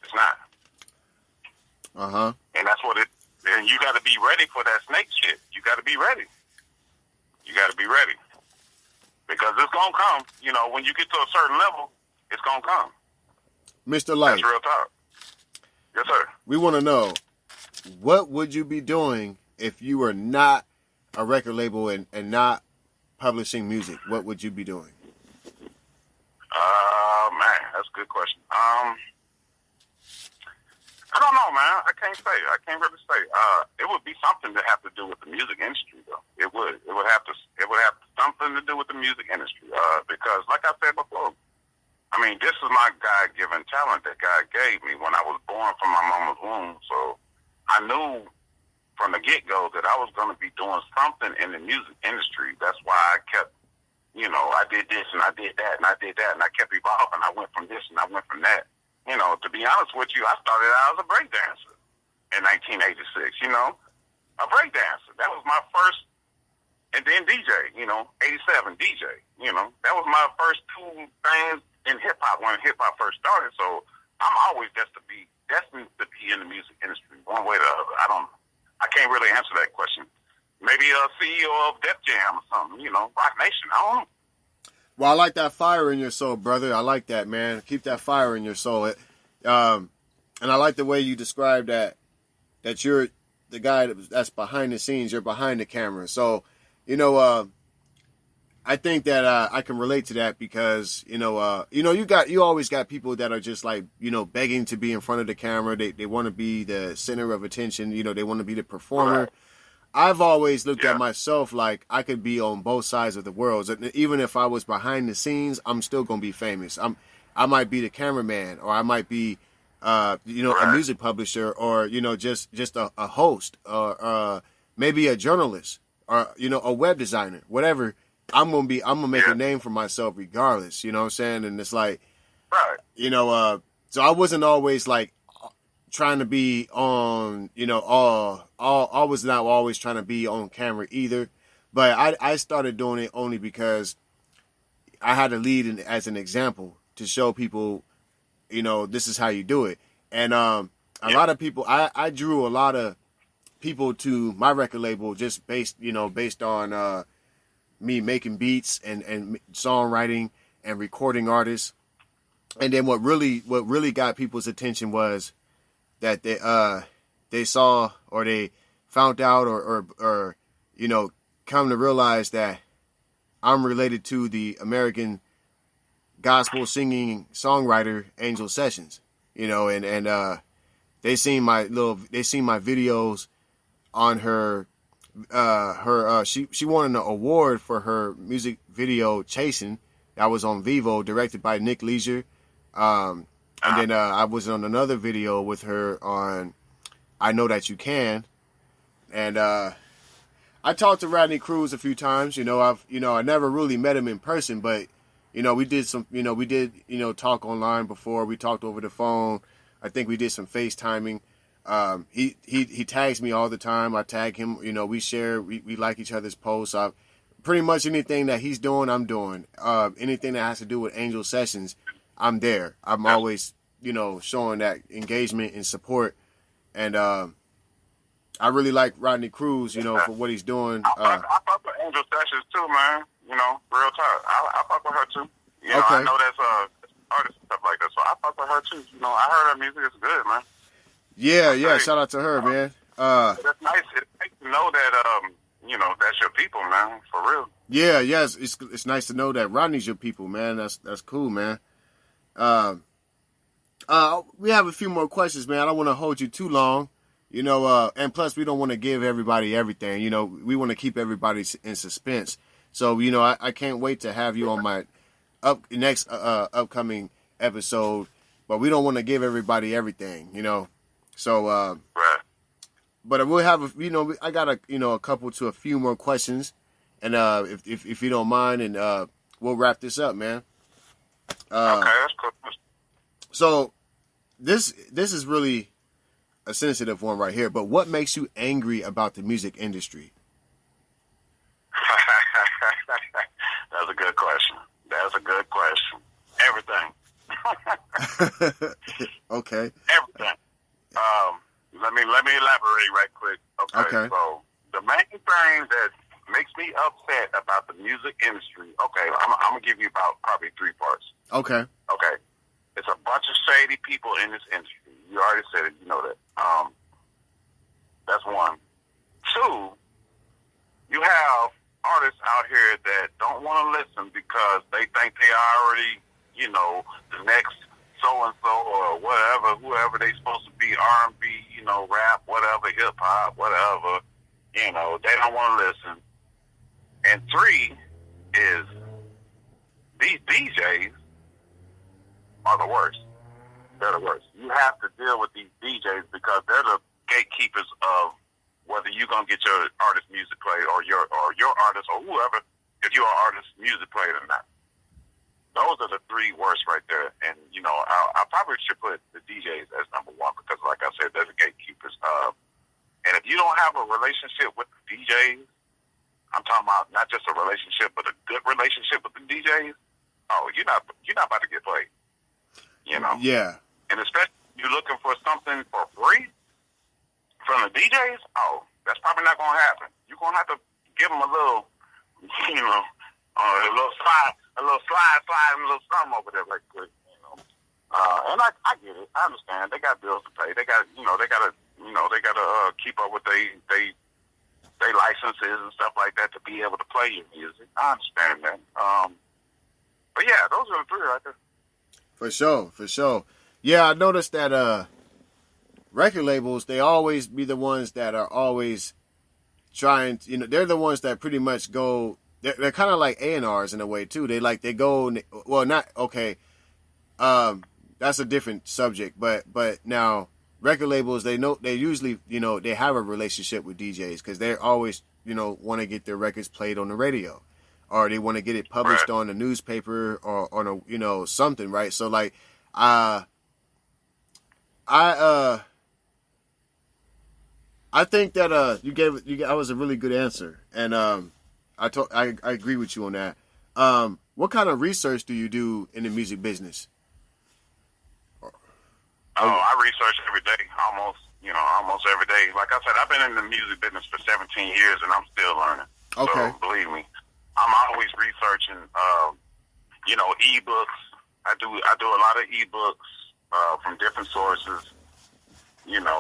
It's not. And that's what it. And you got to be ready for that snake shit. You got to be ready. You got to be ready because it's gonna come. You know, when you get to a certain level, it's gonna come. Mr. Light. That's real talk. Yes, sir. We want to know, what would you be doing if you were not a record label and not publishing music? What would you be doing? Man, that's a good question. I don't know, man. I can't say. I can't really say. It would be something to have to do with the music industry, though. It would. It would have something to do with the music industry. Because, like I said before, I mean, this is my God-given talent that God gave me when I was born from my mama's womb. So I knew from the get-go that I was going to be doing something in the music industry. That's why I kept, I did this and I did that and I did that, and I kept evolving. I went from this and I went from that. To be honest with you, I started out as a break dancer in 1986, a break dancer. That was my first, and then DJ, 87 DJ, that was my first two things in hip-hop when hip-hop first started. So I'm always destined to be in the music industry one way or the other. I can't really answer that question. Maybe a CEO of Def Jam or something, Rock Nation, I don't know. Well, I like that fire in your soul, brother. I like that, man. Keep that fire in your soul. And I like the way you described that you're the guy that's behind the scenes. You're behind the camera. So, I think that I can relate to that because, you always got people that are just like, begging to be in front of the camera. They want to be the center of attention. They want to be the performer. Right. I've always looked at myself like I could be on both sides of the world. Even if I was behind the scenes, I'm still going to be famous. I might be the cameraman, or I might be, a music publisher, or, just a host, or maybe a journalist, or, a web designer, whatever. I'm going to make a name for myself regardless. You know what I'm saying? And it's like, so I wasn't always like, trying to be on, I was not always trying to be on camera either, but I started doing it only because I had to lead as an example to show people, this is how you do it. And a lot of people, I drew a lot of people to my record label just based on me making beats and songwriting and recording artists. And then what really got people's attention was that they saw, or they found out, or come to realize that I'm related to the American gospel singing songwriter Angel Sessions, and they seen my videos on her she won an award for her music video Chasing that was on Vivo, directed by Nick Leisure. And then I was on another video with her on I Know That You Can. And I talked to Rodney Cruz a few times. I never really met him in person, but we did talk online before. We talked over the phone. I think we did some FaceTiming. He tags me all the time. I tag him. We share. We like each other's posts. Pretty much anything that he's doing, I'm doing. Anything that has to do with Angel Sessions, I'm there. I'm always, showing that engagement and support. And I really like Rodney Cruz, for what he's doing. I fuck with Angel Sessions too, man. Real talk. I fuck with her too. Okay. I know that's artists and stuff like that, so I fuck with her too. I heard her music is good, man. Yeah. Shout out to her, man. That's nice. It's nice to know that that's your people, man. For real. Yeah, it's nice to know that Rodney's your people, man. That's cool, man. We have a few more questions, man. I don't want to hold you too long, and plus we don't want to give everybody everything. We want to keep everybody in suspense. So, I can't wait to have you on my next upcoming episode, but we don't want to give everybody everything, So, right. But we'll have I got a couple to a few more questions, and if you don't mind, and we'll wrap this up, man. Okay, that's cool. So this is really a sensitive one right here. But what makes you angry about the music industry? That's a good question. Everything. Okay. Everything. Let me elaborate right quick. Okay. So the main thing that makes me upset about the music industry. Okay, I'm gonna give you about probably 3 parts. Okay. It's a bunch of shady people in this industry. You already said it. You know that. That's one. 2, you have artists out here that don't want to listen because they think they already, the next so-and-so or whatever, whoever they supposed to be, R&B, rap, whatever, hip-hop, whatever, they don't want to listen. And 3 is these DJs are the worst. They're the worst. You have to deal with these DJs because they're the gatekeepers of whether you're going to get your artist music played or your artist or whoever, if you're an artist, music played or not. Those are the 3 worst right there. And, I probably should put the DJs as number 1 because, like I said, they're the gatekeepers. And if you don't have a relationship with the DJs, I'm talking about not just a relationship, but a good relationship with the DJs, you're not about to get played. Yeah. And especially if you're looking for something for free from the DJs, that's probably not going to happen. You're going to have to give them a little, a little slide, and a little something over there right quick, And I get it. I understand. They got bills to pay. They got, they got to keep up with they licenses and stuff like that to be able to play your music. I understand that. But yeah, those are the 3 right there. For sure. Yeah, I noticed that record labels, they always be the ones that are always trying to, they're the ones that pretty much go, they're kind of like A&Rs in a way too. They go, well, not, okay, that's a different subject, but now record labels, they usually, they have a relationship with DJs because they're always, want to get their records played on the radio. Or they want to get it published on the newspaper or on a something, right? So like, I think that that was a really good answer, and I agree with you on that. What kind of research do you do in the music business? I research every day, almost every day. Like I said, I've been in the music business for 17 years, and I'm still learning. Okay. So believe me. I'm always researching, ebooks. I do a lot of ebooks from different sources.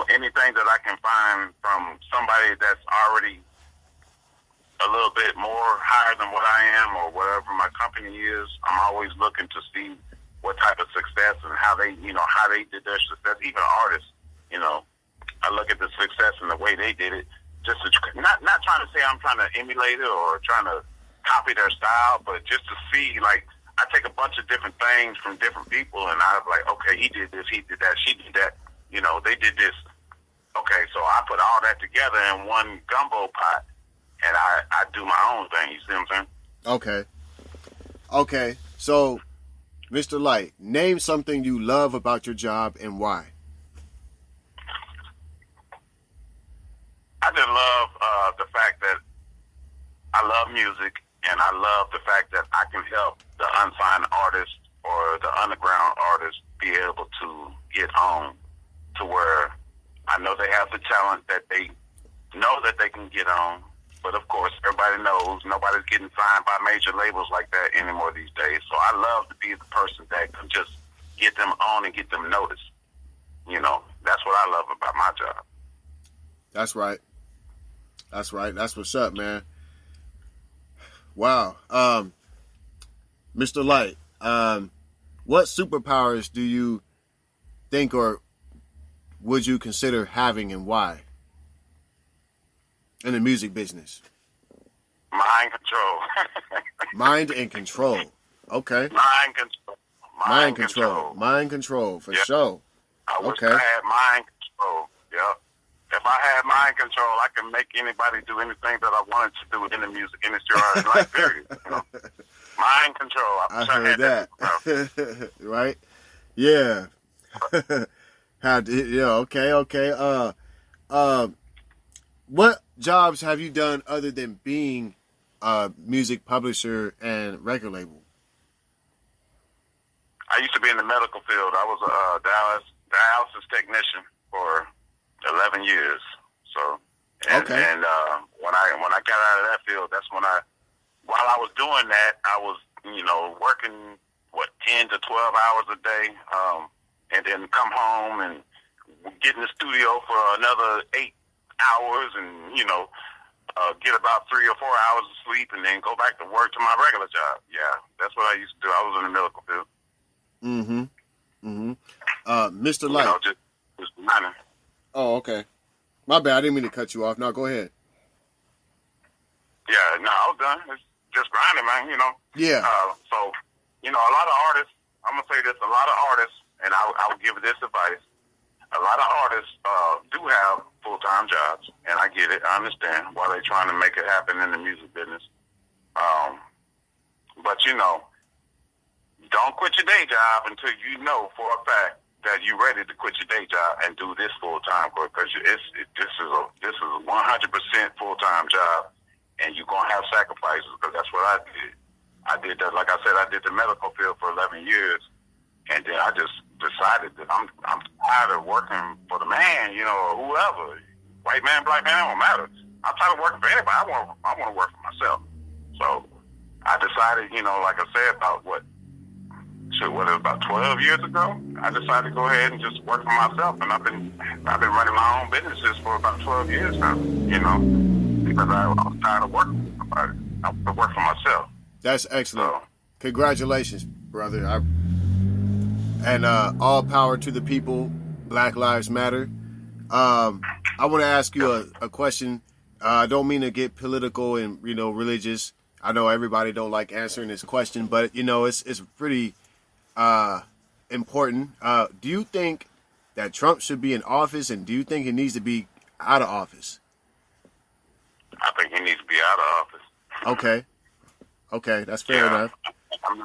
Anything that I can find from somebody that's already a little bit more higher than what I am or whatever my company is. I'm always looking to see what type of success and how they did their success. Even artists, I look at the success and the way they did it. Just to, not trying to say I'm trying to emulate it or trying to copy their style, but just to see, like, I take a bunch of different things from different people, and I'm like, okay, he did this, he did that, she did that, they did this. Okay, so I put all that together in one gumbo pot, and I do my own thing. You see what I'm saying? Okay. So, Mr. Light, name something you love about your job and why. I just love the fact that I love music, and I love the fact that I can help the unsigned artists or the underground artists be able to get on to where I know they have the talent that they know that they can get on, but of course everybody knows nobody's getting signed by major labels like that anymore these days. So I love to be the person that can just get them on and get them noticed. You know, that's what I love about my job. That's right. That's right. That's what's up, man. Wow. Mr. Light, what superpowers do you think or would you consider having and why in the music business? Mind control. Mind and control. Okay. Mind control. Mind control. Mind control, for sure. I wish I had mind control. Yeah. If I had mind control, I can make anybody do anything that I wanted to do in the music industry or in life, period. You know? Mind control. I heard that. Right? Yeah. Okay. What jobs have you done other than being a music publisher and record label? I used to be in the medical field. I was a dialysis technician for 11 years. So, and when I got out of that field, that's when while I was doing that, I was, working 10 to 12 hours a day, and then come home and get in the studio for another 8 hours, and get about 3 or 4 hours of sleep, and then go back to work to my regular job. Yeah, that's what I used to do. I was in the medical field. Mr. Light. Just minor. Oh, okay. My bad. I didn't mean to cut you off. No, go ahead. Yeah, no, I was done. It's just grinding, man, Yeah. So, a lot of artists, I'm going to say this, a lot of artists, and I will give this advice, a lot of artists do have full-time jobs, and I get it. I understand why they're trying to make it happen in the music business. But, don't quit your day job until you know for a fact that you're ready to quit your day job and do this full-time, because this is a 100% full-time job, and you're going to have sacrifices, because that's what I did. I did that, like I said, I did the medical field for 11 years, and then I just decided that I'm tired of working for the man, or whoever, white man, black man, it don't matter. I'm tired of working for anybody. I want to work for myself. So I decided, like I said, about about 12 years ago, I decided to go ahead and just work for myself, and I've been running my own businesses for about 12 years now, because I was tired of working for somebody. I want to work for myself. That's excellent. So, congratulations, brother. And all power to the people. Black Lives Matter. I want to ask you a question. I don't mean to get political and religious. I know everybody don't like answering this question, but it's pretty important. Do you think that Trump should be in office, and do you think he needs to be out of office? I think he needs to be out of office. Okay, that's fair enough. I'm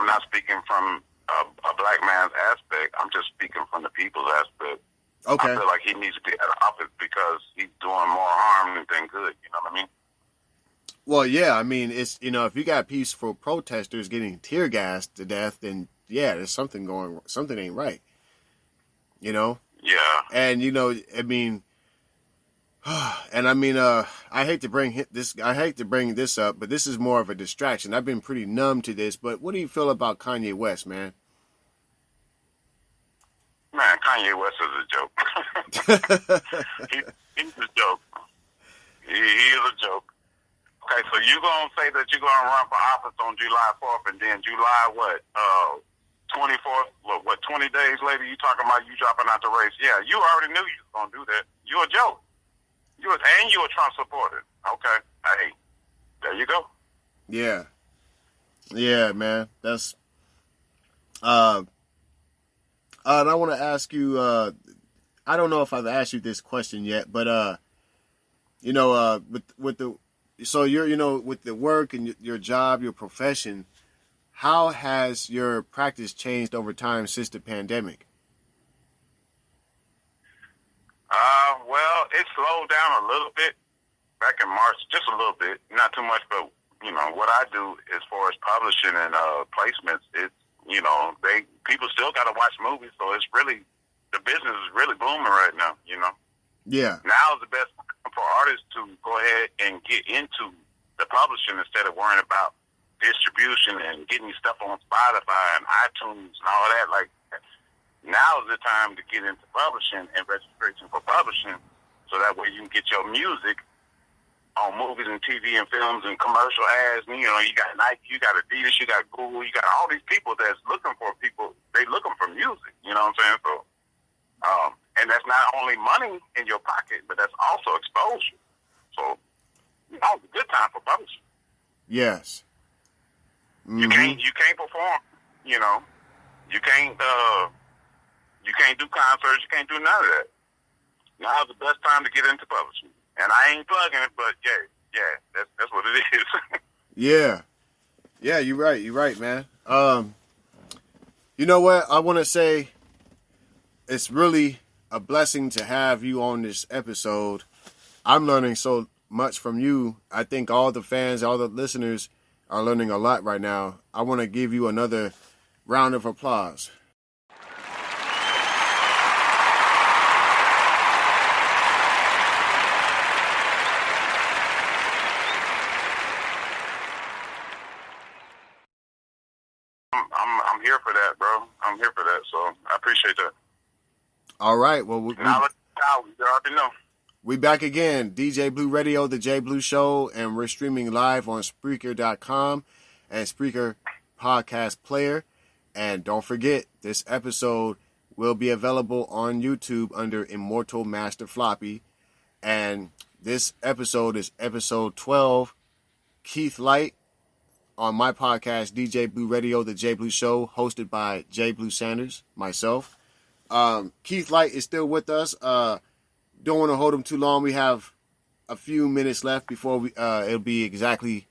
not speaking from a black man's aspect. I'm just speaking from the people's aspect. Okay. I feel like he needs to be out of office because he's doing more harm than good. You know what I mean? Well, yeah. I mean, it's if you got peaceful protesters getting tear gassed to death, then yeah, there's something ain't right. Yeah. And I mean. And I mean, I hate to bring this up, but this is more of a distraction. I've been pretty numb to this, but what do you feel about Kanye West, man? Man, Kanye West is a joke. He's a joke. He is a joke. Okay, so you gonna say that you're gonna run for office on July 4th, and then July 24th? 20 days later, you talking about you dropping out the race? Yeah, you already knew you was gonna do that. You're a joke. You're a Trump supporter. Okay. Hey, there you go. Yeah. Yeah, man. That's and I want to ask you, I don't know if I've asked you this question yet, but with the work and your job, your profession, how has your practice changed over time since the pandemic? Well, it slowed down a little bit back in March, just a little bit, not too much, but what I do as far as publishing and placements, it's People still got to watch movies, so it's really, the business is really booming right now. Yeah. Now is the best time for artists to go ahead and get into the publishing instead of worrying about distribution and getting stuff on Spotify and iTunes and all that. Like, now is the time to get into publishing and registration for publishing, so that way you can get your music on movies and TV and films and commercial ads. And, you got Nike, you got Adidas, you got Google, you got all these people that's looking for people. They looking for music. You know what I'm saying? So, and that's not only money in your pocket, but that's also exposure. So, it's a good time for publishing. Yes. Mm-hmm. You can't perform. You can't do concerts. You can't do none of that. Now's the best time to get into publishing. And I ain't plugging it, but yeah, that's what it is. Yeah, you're right, man. You know what? I want to say it's really a blessing to have you on this episode. I'm learning so much from you. I think all the fans, all the listeners are learning a lot right now. I want to give you another round of applause. I'm here for that, bro. I'm here for that, so I appreciate that. All right, well, you already know. We back again, DJ Blue Radio, the J Blue Show, and we're streaming live on Spreaker.com and Spreaker Podcast Player. And don't forget, this episode will be available on YouTube under Immortal Master Floppy. And this episode is episode 12, Keith Light, on my podcast, DJ Blue Radio, the J Blue Show, hosted by J Blue Sanders, myself. Keith Light is still with us. Don't want to hold him too long. We have a few minutes left before it'll be exactly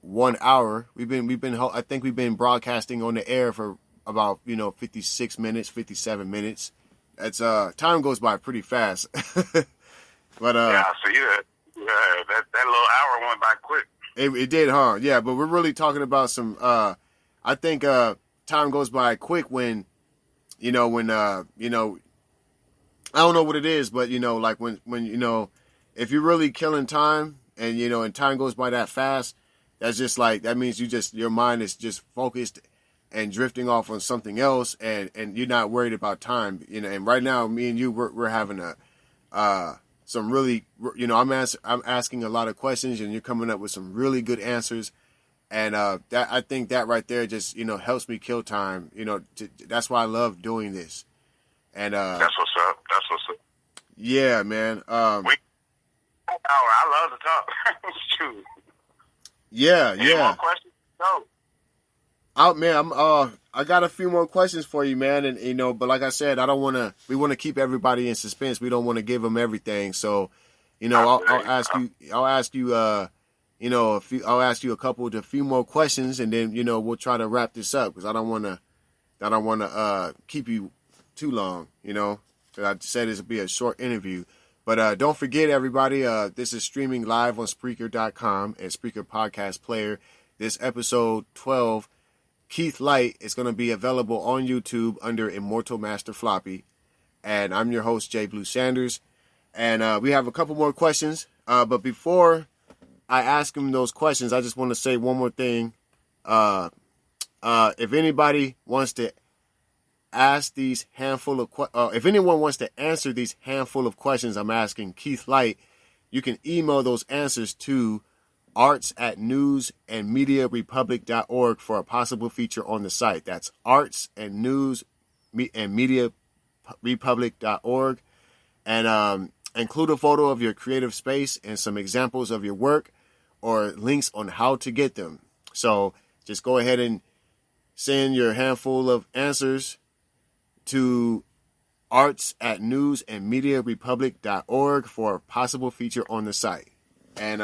1 hour. I think we've been broadcasting on the air for about 56 minutes, 57 minutes. It's time goes by pretty fast. But yeah, I see that. Yeah, that little hour went by quick. It did, huh? Yeah, but we're really talking about some. I think time goes by quick when I don't know what it is, but like when if you're really killing time and and time goes by that fast, that's just like, that means your mind is just focused and drifting off on something else, and you're not worried about time, And right now, me and you, we're having some really, I'm asking a lot of questions, and you're coming up with some really good answers, and that, I think that right there just helps me kill time. That's why I love doing this. And that's what's up. Yeah, man. I love to talk. Shoot. Yeah. Any more questions? No. Man, I got a few more questions for you, man, and but like I said, we want to keep everybody in suspense. We don't want to give them everything, so I'll ask you a few more questions, and then we'll try to wrap this up, because I don't want to keep you too long, because I said this would be a short interview. But don't forget, everybody, this is streaming live on Spreaker.com and Spreaker Podcast Player. This episode 12, Keith Light, is going to be available on YouTube under Immortal Master Floppy. And I'm your host, J Blue Sanders. And we have a couple more questions. But before I ask him those questions, I just want to say one more thing. If anybody wants to ask these handful of if anyone wants to answer these handful of questions I'm asking Keith Light, you can email those answers to arts@newsandmediarepublic.org for a possible feature on the site. That's arts@newsandmediarepublic.org, and include a photo of your creative space and some examples of your work or links on how to get them. So just go ahead and send your handful of answers to arts@newsandmediarepublic.org for a possible feature on the site. And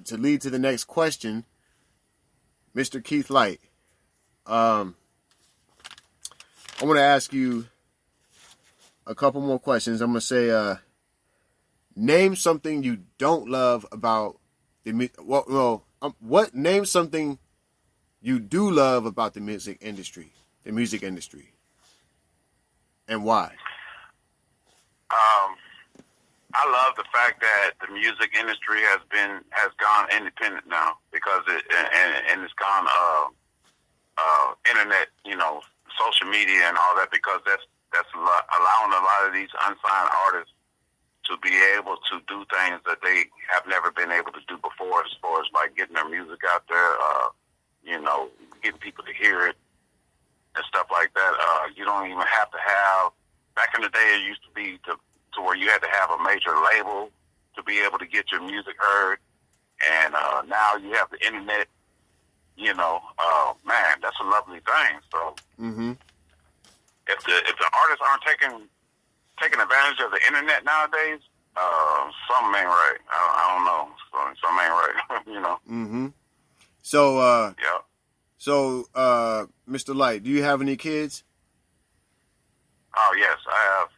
to lead to the next question, Mr. Keith Light, I want to ask you a couple more questions. I'm going to say, name something you don't love about name something you do love about the music industry, and why? I love the fact that the music industry has gone independent now because it's gone internet, social media and all that, because that's allowing a lot of these unsigned artists to be able to do things that they have never been able to do before, as far as like getting their music out there, getting people to hear it and stuff like that. You don't even have to have. Back in the day, it used to be to where you had to have a major label to be able to get your music heard, and now you have the internet. Man, that's a lovely thing. So if the artists aren't taking advantage of the internet nowadays, something ain't right. I don't know. Something ain't right. So, yeah. So, Mr. Light, do you have any kids? Oh yes, I have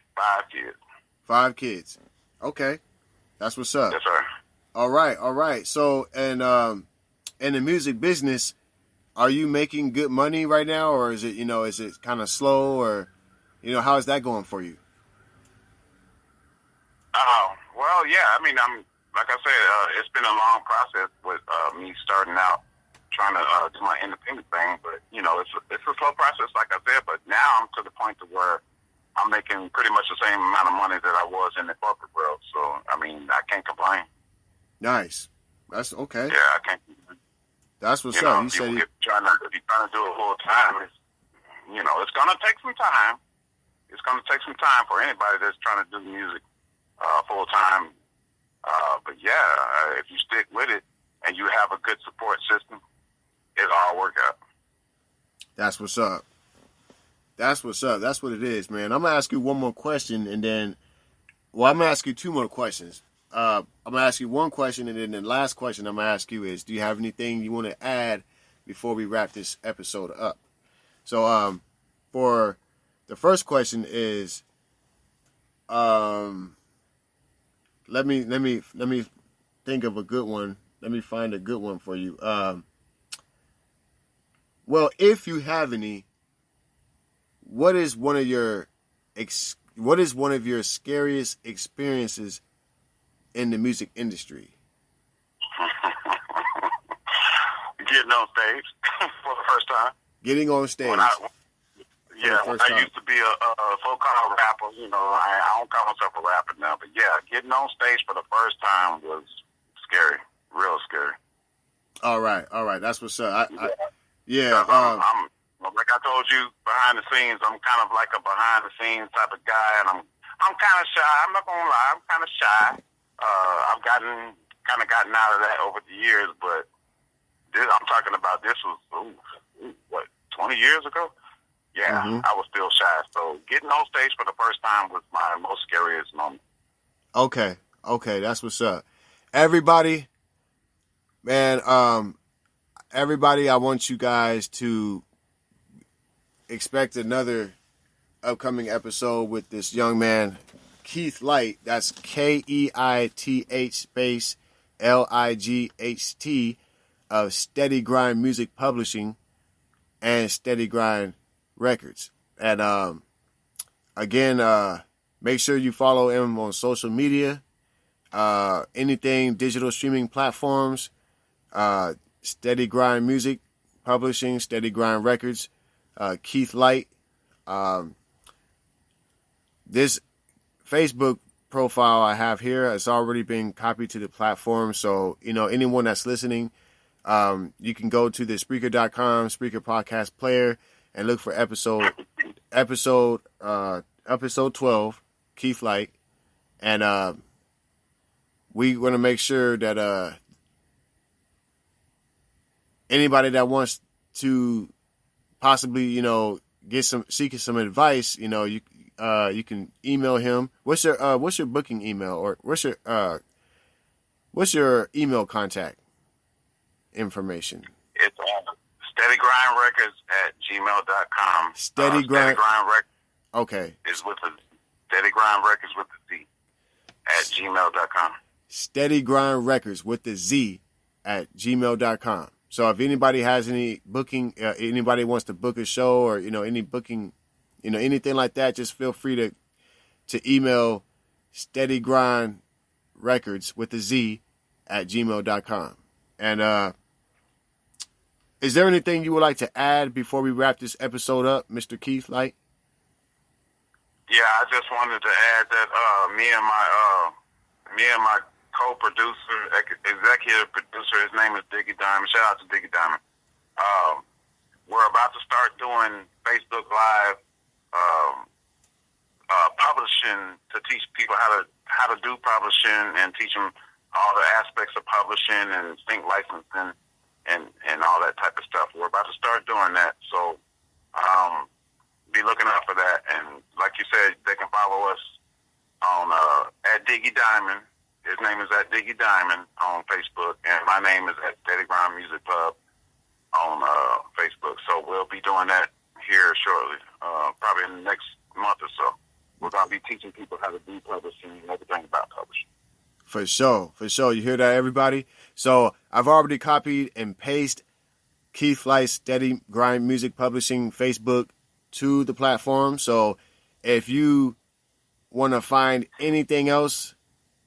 5 kids. 5 kids. Okay, that's what's up. Yes, sir. All right. So, and in the music business, are you making good money right now, or is it kind of slow, or how is that going for you? Well, yeah. I mean, like I said, it's been a long process with me starting out trying to do my independent thing, but it's a slow process, like I said. But now I'm to the point to where I'm making pretty much the same amount of money that I was in the corporate world. So I mean, I can't complain. Nice. That's okay. Yeah, I can't. That's what's up. You said if you're trying to do it full time, it's gonna take some time. It's gonna take some time for anybody that's trying to do music full time. But yeah, if you stick with it and you have a good support system, it'll all work out. That's what's up. That's what's up. That's what it is, man. I'm gonna ask you one more question, and then, I'm gonna ask you 2 more questions. I'm gonna ask you one question, and then the last question I'm gonna ask you is, do you have anything you want to add before we wrap this episode up? So, for the first question is, let me think of a good one. Let me find a good one for you. Well, if you have any, what is one of your scariest experiences in the music industry? Getting on stage for the first time. Getting on stage. When I used to be a so-called rapper, I don't call myself a rapper now, but yeah, getting on stage for the first time was scary, real scary. All right, that's what's up. I'm like I told you, behind the scenes, I'm kind of like a behind the scenes type of guy, and I'm kind of shy. I'm not gonna lie, I'm kind of shy. I've gotten out of that over the years, but I'm talking about this was 20 years ago. Yeah, I was still shy. So getting on stage for the first time was my most scariest moment. Okay, that's what's up. Everybody, man, I want you guys to expect another upcoming episode with this young man, Keith Light. That's KEITH space LIGHT of Steady Grind Music Publishing and Steady Grind Records. And again, make sure you follow him on social media, anything digital streaming platforms, Steady Grind Music Publishing, Steady Grind Records, Keith Light. This Facebook profile I have here has already been copied to the platform. So, anyone that's listening, you can go to the Spreaker.com, Spreaker Podcast Player, and look for episode 12, Keith Light. And we want to make sure that anybody that wants to possibly, seeking some advice, you can email him. What's your booking email, or what's your email contact information? It's steadygrindrecords@gmail.com. Steady Grind Records. Okay. Is with the Steady Grind Records with the Z @gmail.com. Steady Grind Records with the Z @gmail.com. So if anybody has any booking, anybody wants to book a show or any booking, anything like that, just feel free to email Steady Grind Records with a Z at gmail.com. And is there anything you would like to add before we wrap this episode up, Mr. Keith Light? Yeah, I just wanted to add that me and my co-producer, executive producer, his name is Diggy Diamond. Shout out to Diggy Diamond. We're about to start doing Facebook Live publishing to teach people how to do publishing and teach them all the aspects of publishing and sync licensing and all that type of stuff. We're about to start doing that, so be looking out for that. And like you said, they can follow us on at Diggy Diamond. His name is at Diggy Diamond on Facebook, and my name is at Steady Grind Music Pub on Facebook. So we'll be doing that here shortly, probably in the next month or so. We're going to be teaching people how to do publishing and everything about publishing. For sure. You hear that, everybody? So I've already copied and pasted Keith Light's Steady Grind Music Publishing Facebook to the platform. So if you want to find anything else,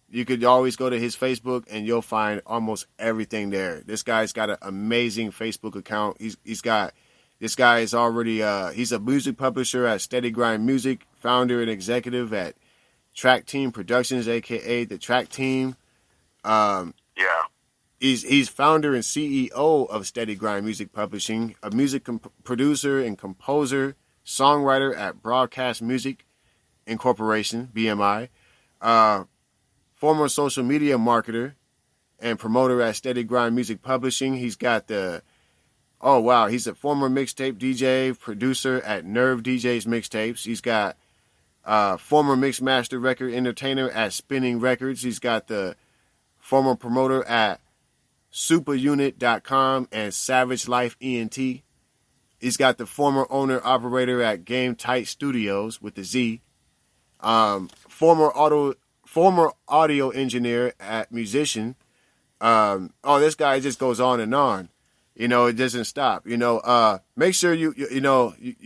you could always go to his Facebook and you'll find almost everything there. This guy's got an amazing Facebook account. This guy is already he's a music publisher at Steady Grind Music, founder and executive at Track Team Productions, aka the Track Team. He's founder and CEO of Steady Grind Music Publishing, a music producer and composer, songwriter at Broadcast Music Incorporation, BMI. Former social media marketer and promoter at Steady Grind Music Publishing. He's got he's a former mixtape DJ, producer at Nerve DJs Mixtapes. He's got former Mixmaster record entertainer at Spinning Records. He's got the former promoter at superunit.com and Savage Life ENT. He's got the former owner operator at Game Tight Studios with the Z. Former audio engineer at musician. This guy just goes on and on. It doesn't stop. Make sure you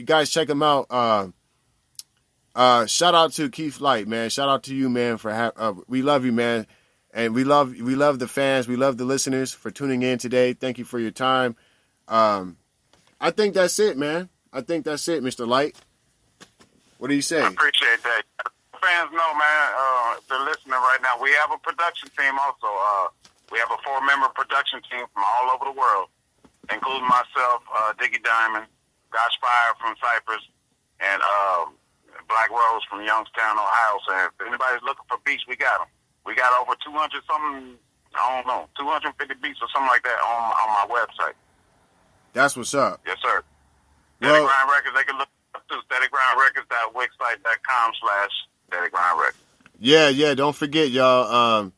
guys check him out. Shout out to Keith Light, man. Shout out to you, man, for we love you, man. And we love the fans. We love the listeners for tuning in today. Thank you for your time. I think that's it, man. I think that's it, Mr. Light. What do you say? I appreciate that. Fans know, man, if they're listening right now, we have a production team also. We have a 4-member production team from all over the world, including myself, Diggy Diamond, Gosh Fire from Cyprus, and Black Rose from Youngstown, Ohio. So if anybody's looking for beats, we got them. We got over 200 something, 250 beats or something like that on my website. That's what's up. Yes, sir. Steady Grind Records, they can look up to steadygrindrecords.wixsite.com/Steady Grind Records. Yeah, don't forget, y'all.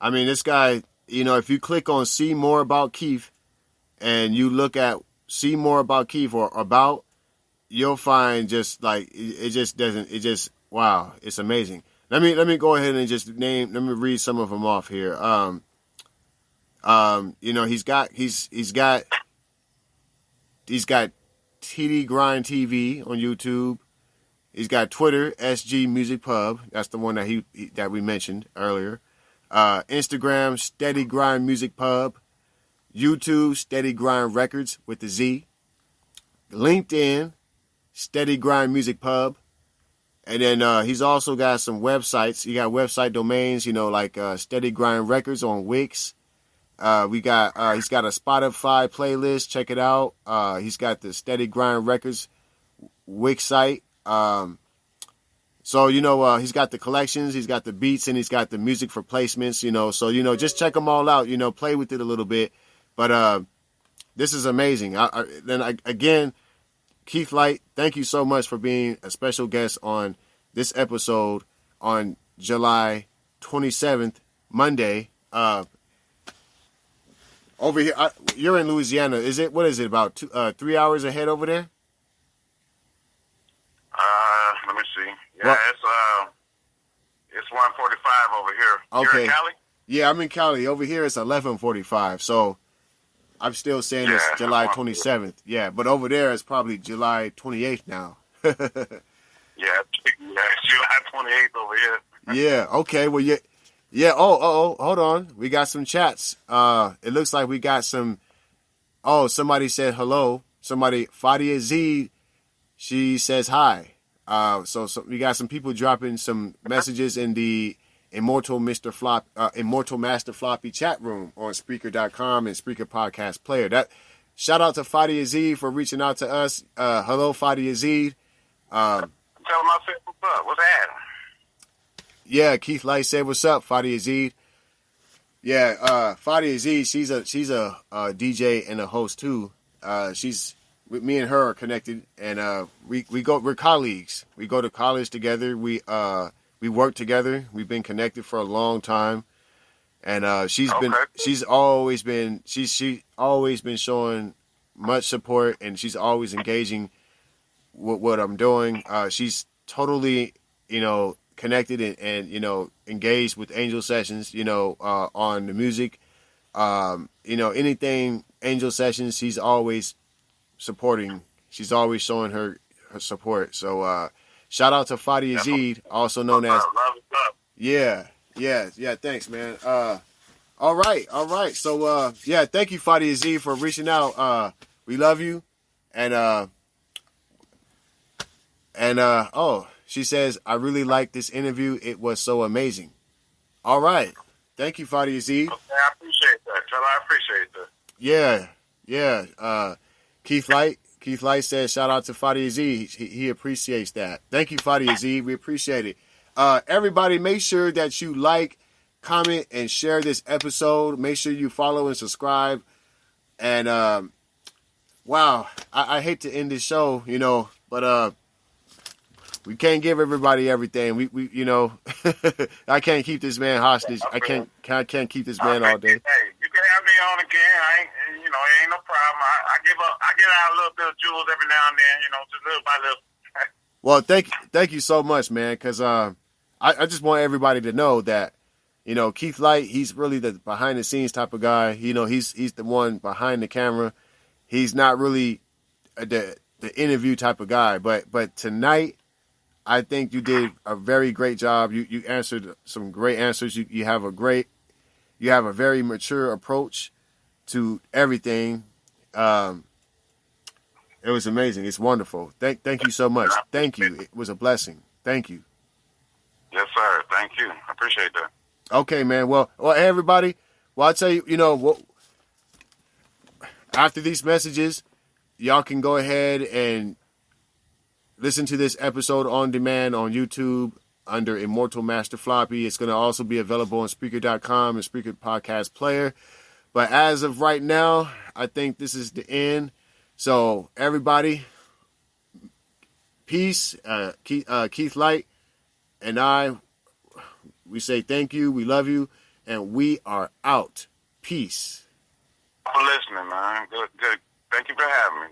This guy, if you click on See More About Keith and you look at See More About Keith or About, you'll find just like, wow, it's amazing. Let me go ahead and let me read some of them off here. He's got TD Grind TV on YouTube. He's got Twitter, SG Music Pub. That's the one that we mentioned earlier. Instagram, Steady Grind Music Pub. YouTube, Steady Grind Records with the Z. LinkedIn, Steady Grind Music Pub. And then he's also got some websites. He got website domains, like Steady Grind Records on Wix. He's got a Spotify playlist. Check it out. He's got the Steady Grind Records Wix site. So he's got the collections, he's got the beats, and he's got the music for placements. So just check them all out. Play with it a little bit. But this is amazing. Again, Keith Light, thank you so much for being a special guest on this episode on July 27th, Monday. Over here, you're in Louisiana. What is it, about 3 hours ahead over there? Let me see. Yeah, it's 1:45 over here. Okay. You're in Cali? Yeah, I'm in Cali. Over here, it's 11:45. So I'm still saying it's July 27th. Yeah, but over there it's probably July 28th now. Yeah, July 28th over here. Yeah. Okay. Well, yeah. Yeah. Oh. Hold on. We got some chats. It looks like we got some. Oh, somebody said hello. Somebody, Fadia Z. She says hi. So we got some people dropping some messages in the Immortal Master Floppy chat room on Spreaker.com and Spreaker Podcast Player. That shout out to Fadia Z for reaching out to us. Hello, Fadia Z. Tell him I said what's up. What's that? Yeah, Keith Light said what's up, Fadia Z. Yeah, Fadia Z. She's a DJ and a host too. Me and her are connected, and we're colleagues. We go to college together. We work together. We've been connected for a long time, and she's always been showing much support, and she's always engaging with what I'm doing. She's totally, connected and engaged with Angel Sessions, on the music. Anything Angel Sessions, she's always supporting. She's always showing her support. So shout out to Fadia Z, also known as Yeah, thanks, man. All right. So thank you, Fadia Z, for reaching out. We love you. And she says, I really like this interview. It was so amazing. All right. Thank you, Fadia Z. Okay, I appreciate that. I appreciate that. Yeah. Keith Light says, shout out to Fadia Z. He appreciates that. Thank you, Fadia Z. We appreciate it. Everybody, make sure that you like, comment, and share this episode. Make sure you follow and subscribe. And, wow, I hate to end this show, but we can't give everybody everything. We I can't keep this man hostage. I can't keep this man all day. Hey, you can have me on again. It ain't no problem. I get out a little bit of jewels every now and then, just little by little. Well, thank you so much, man. Because I just want everybody to know that Keith Light, he's really the behind the scenes type of guy. He's the one behind the camera. He's not really the interview type of guy. But tonight, I think you did a very great job. You answered some great answers. You have a very mature approach to everything. It was amazing. It's wonderful. Thank you so much. Thank you. It was a blessing. Thank you. Yes, sir. Thank you. I appreciate that. Okay, man. Well, everybody. Well, I'll tell you, after these messages, y'all can go ahead and listen to this episode on demand on YouTube under Immortal Master Floppy. It's going to also be available on Spreaker.com and Spreaker Podcast Player. But as of right now, I think this is the end. So, everybody, peace. Keith Light and we say thank you, we love you, and we are out. Peace. For listening, man. Good. Thank you for having me.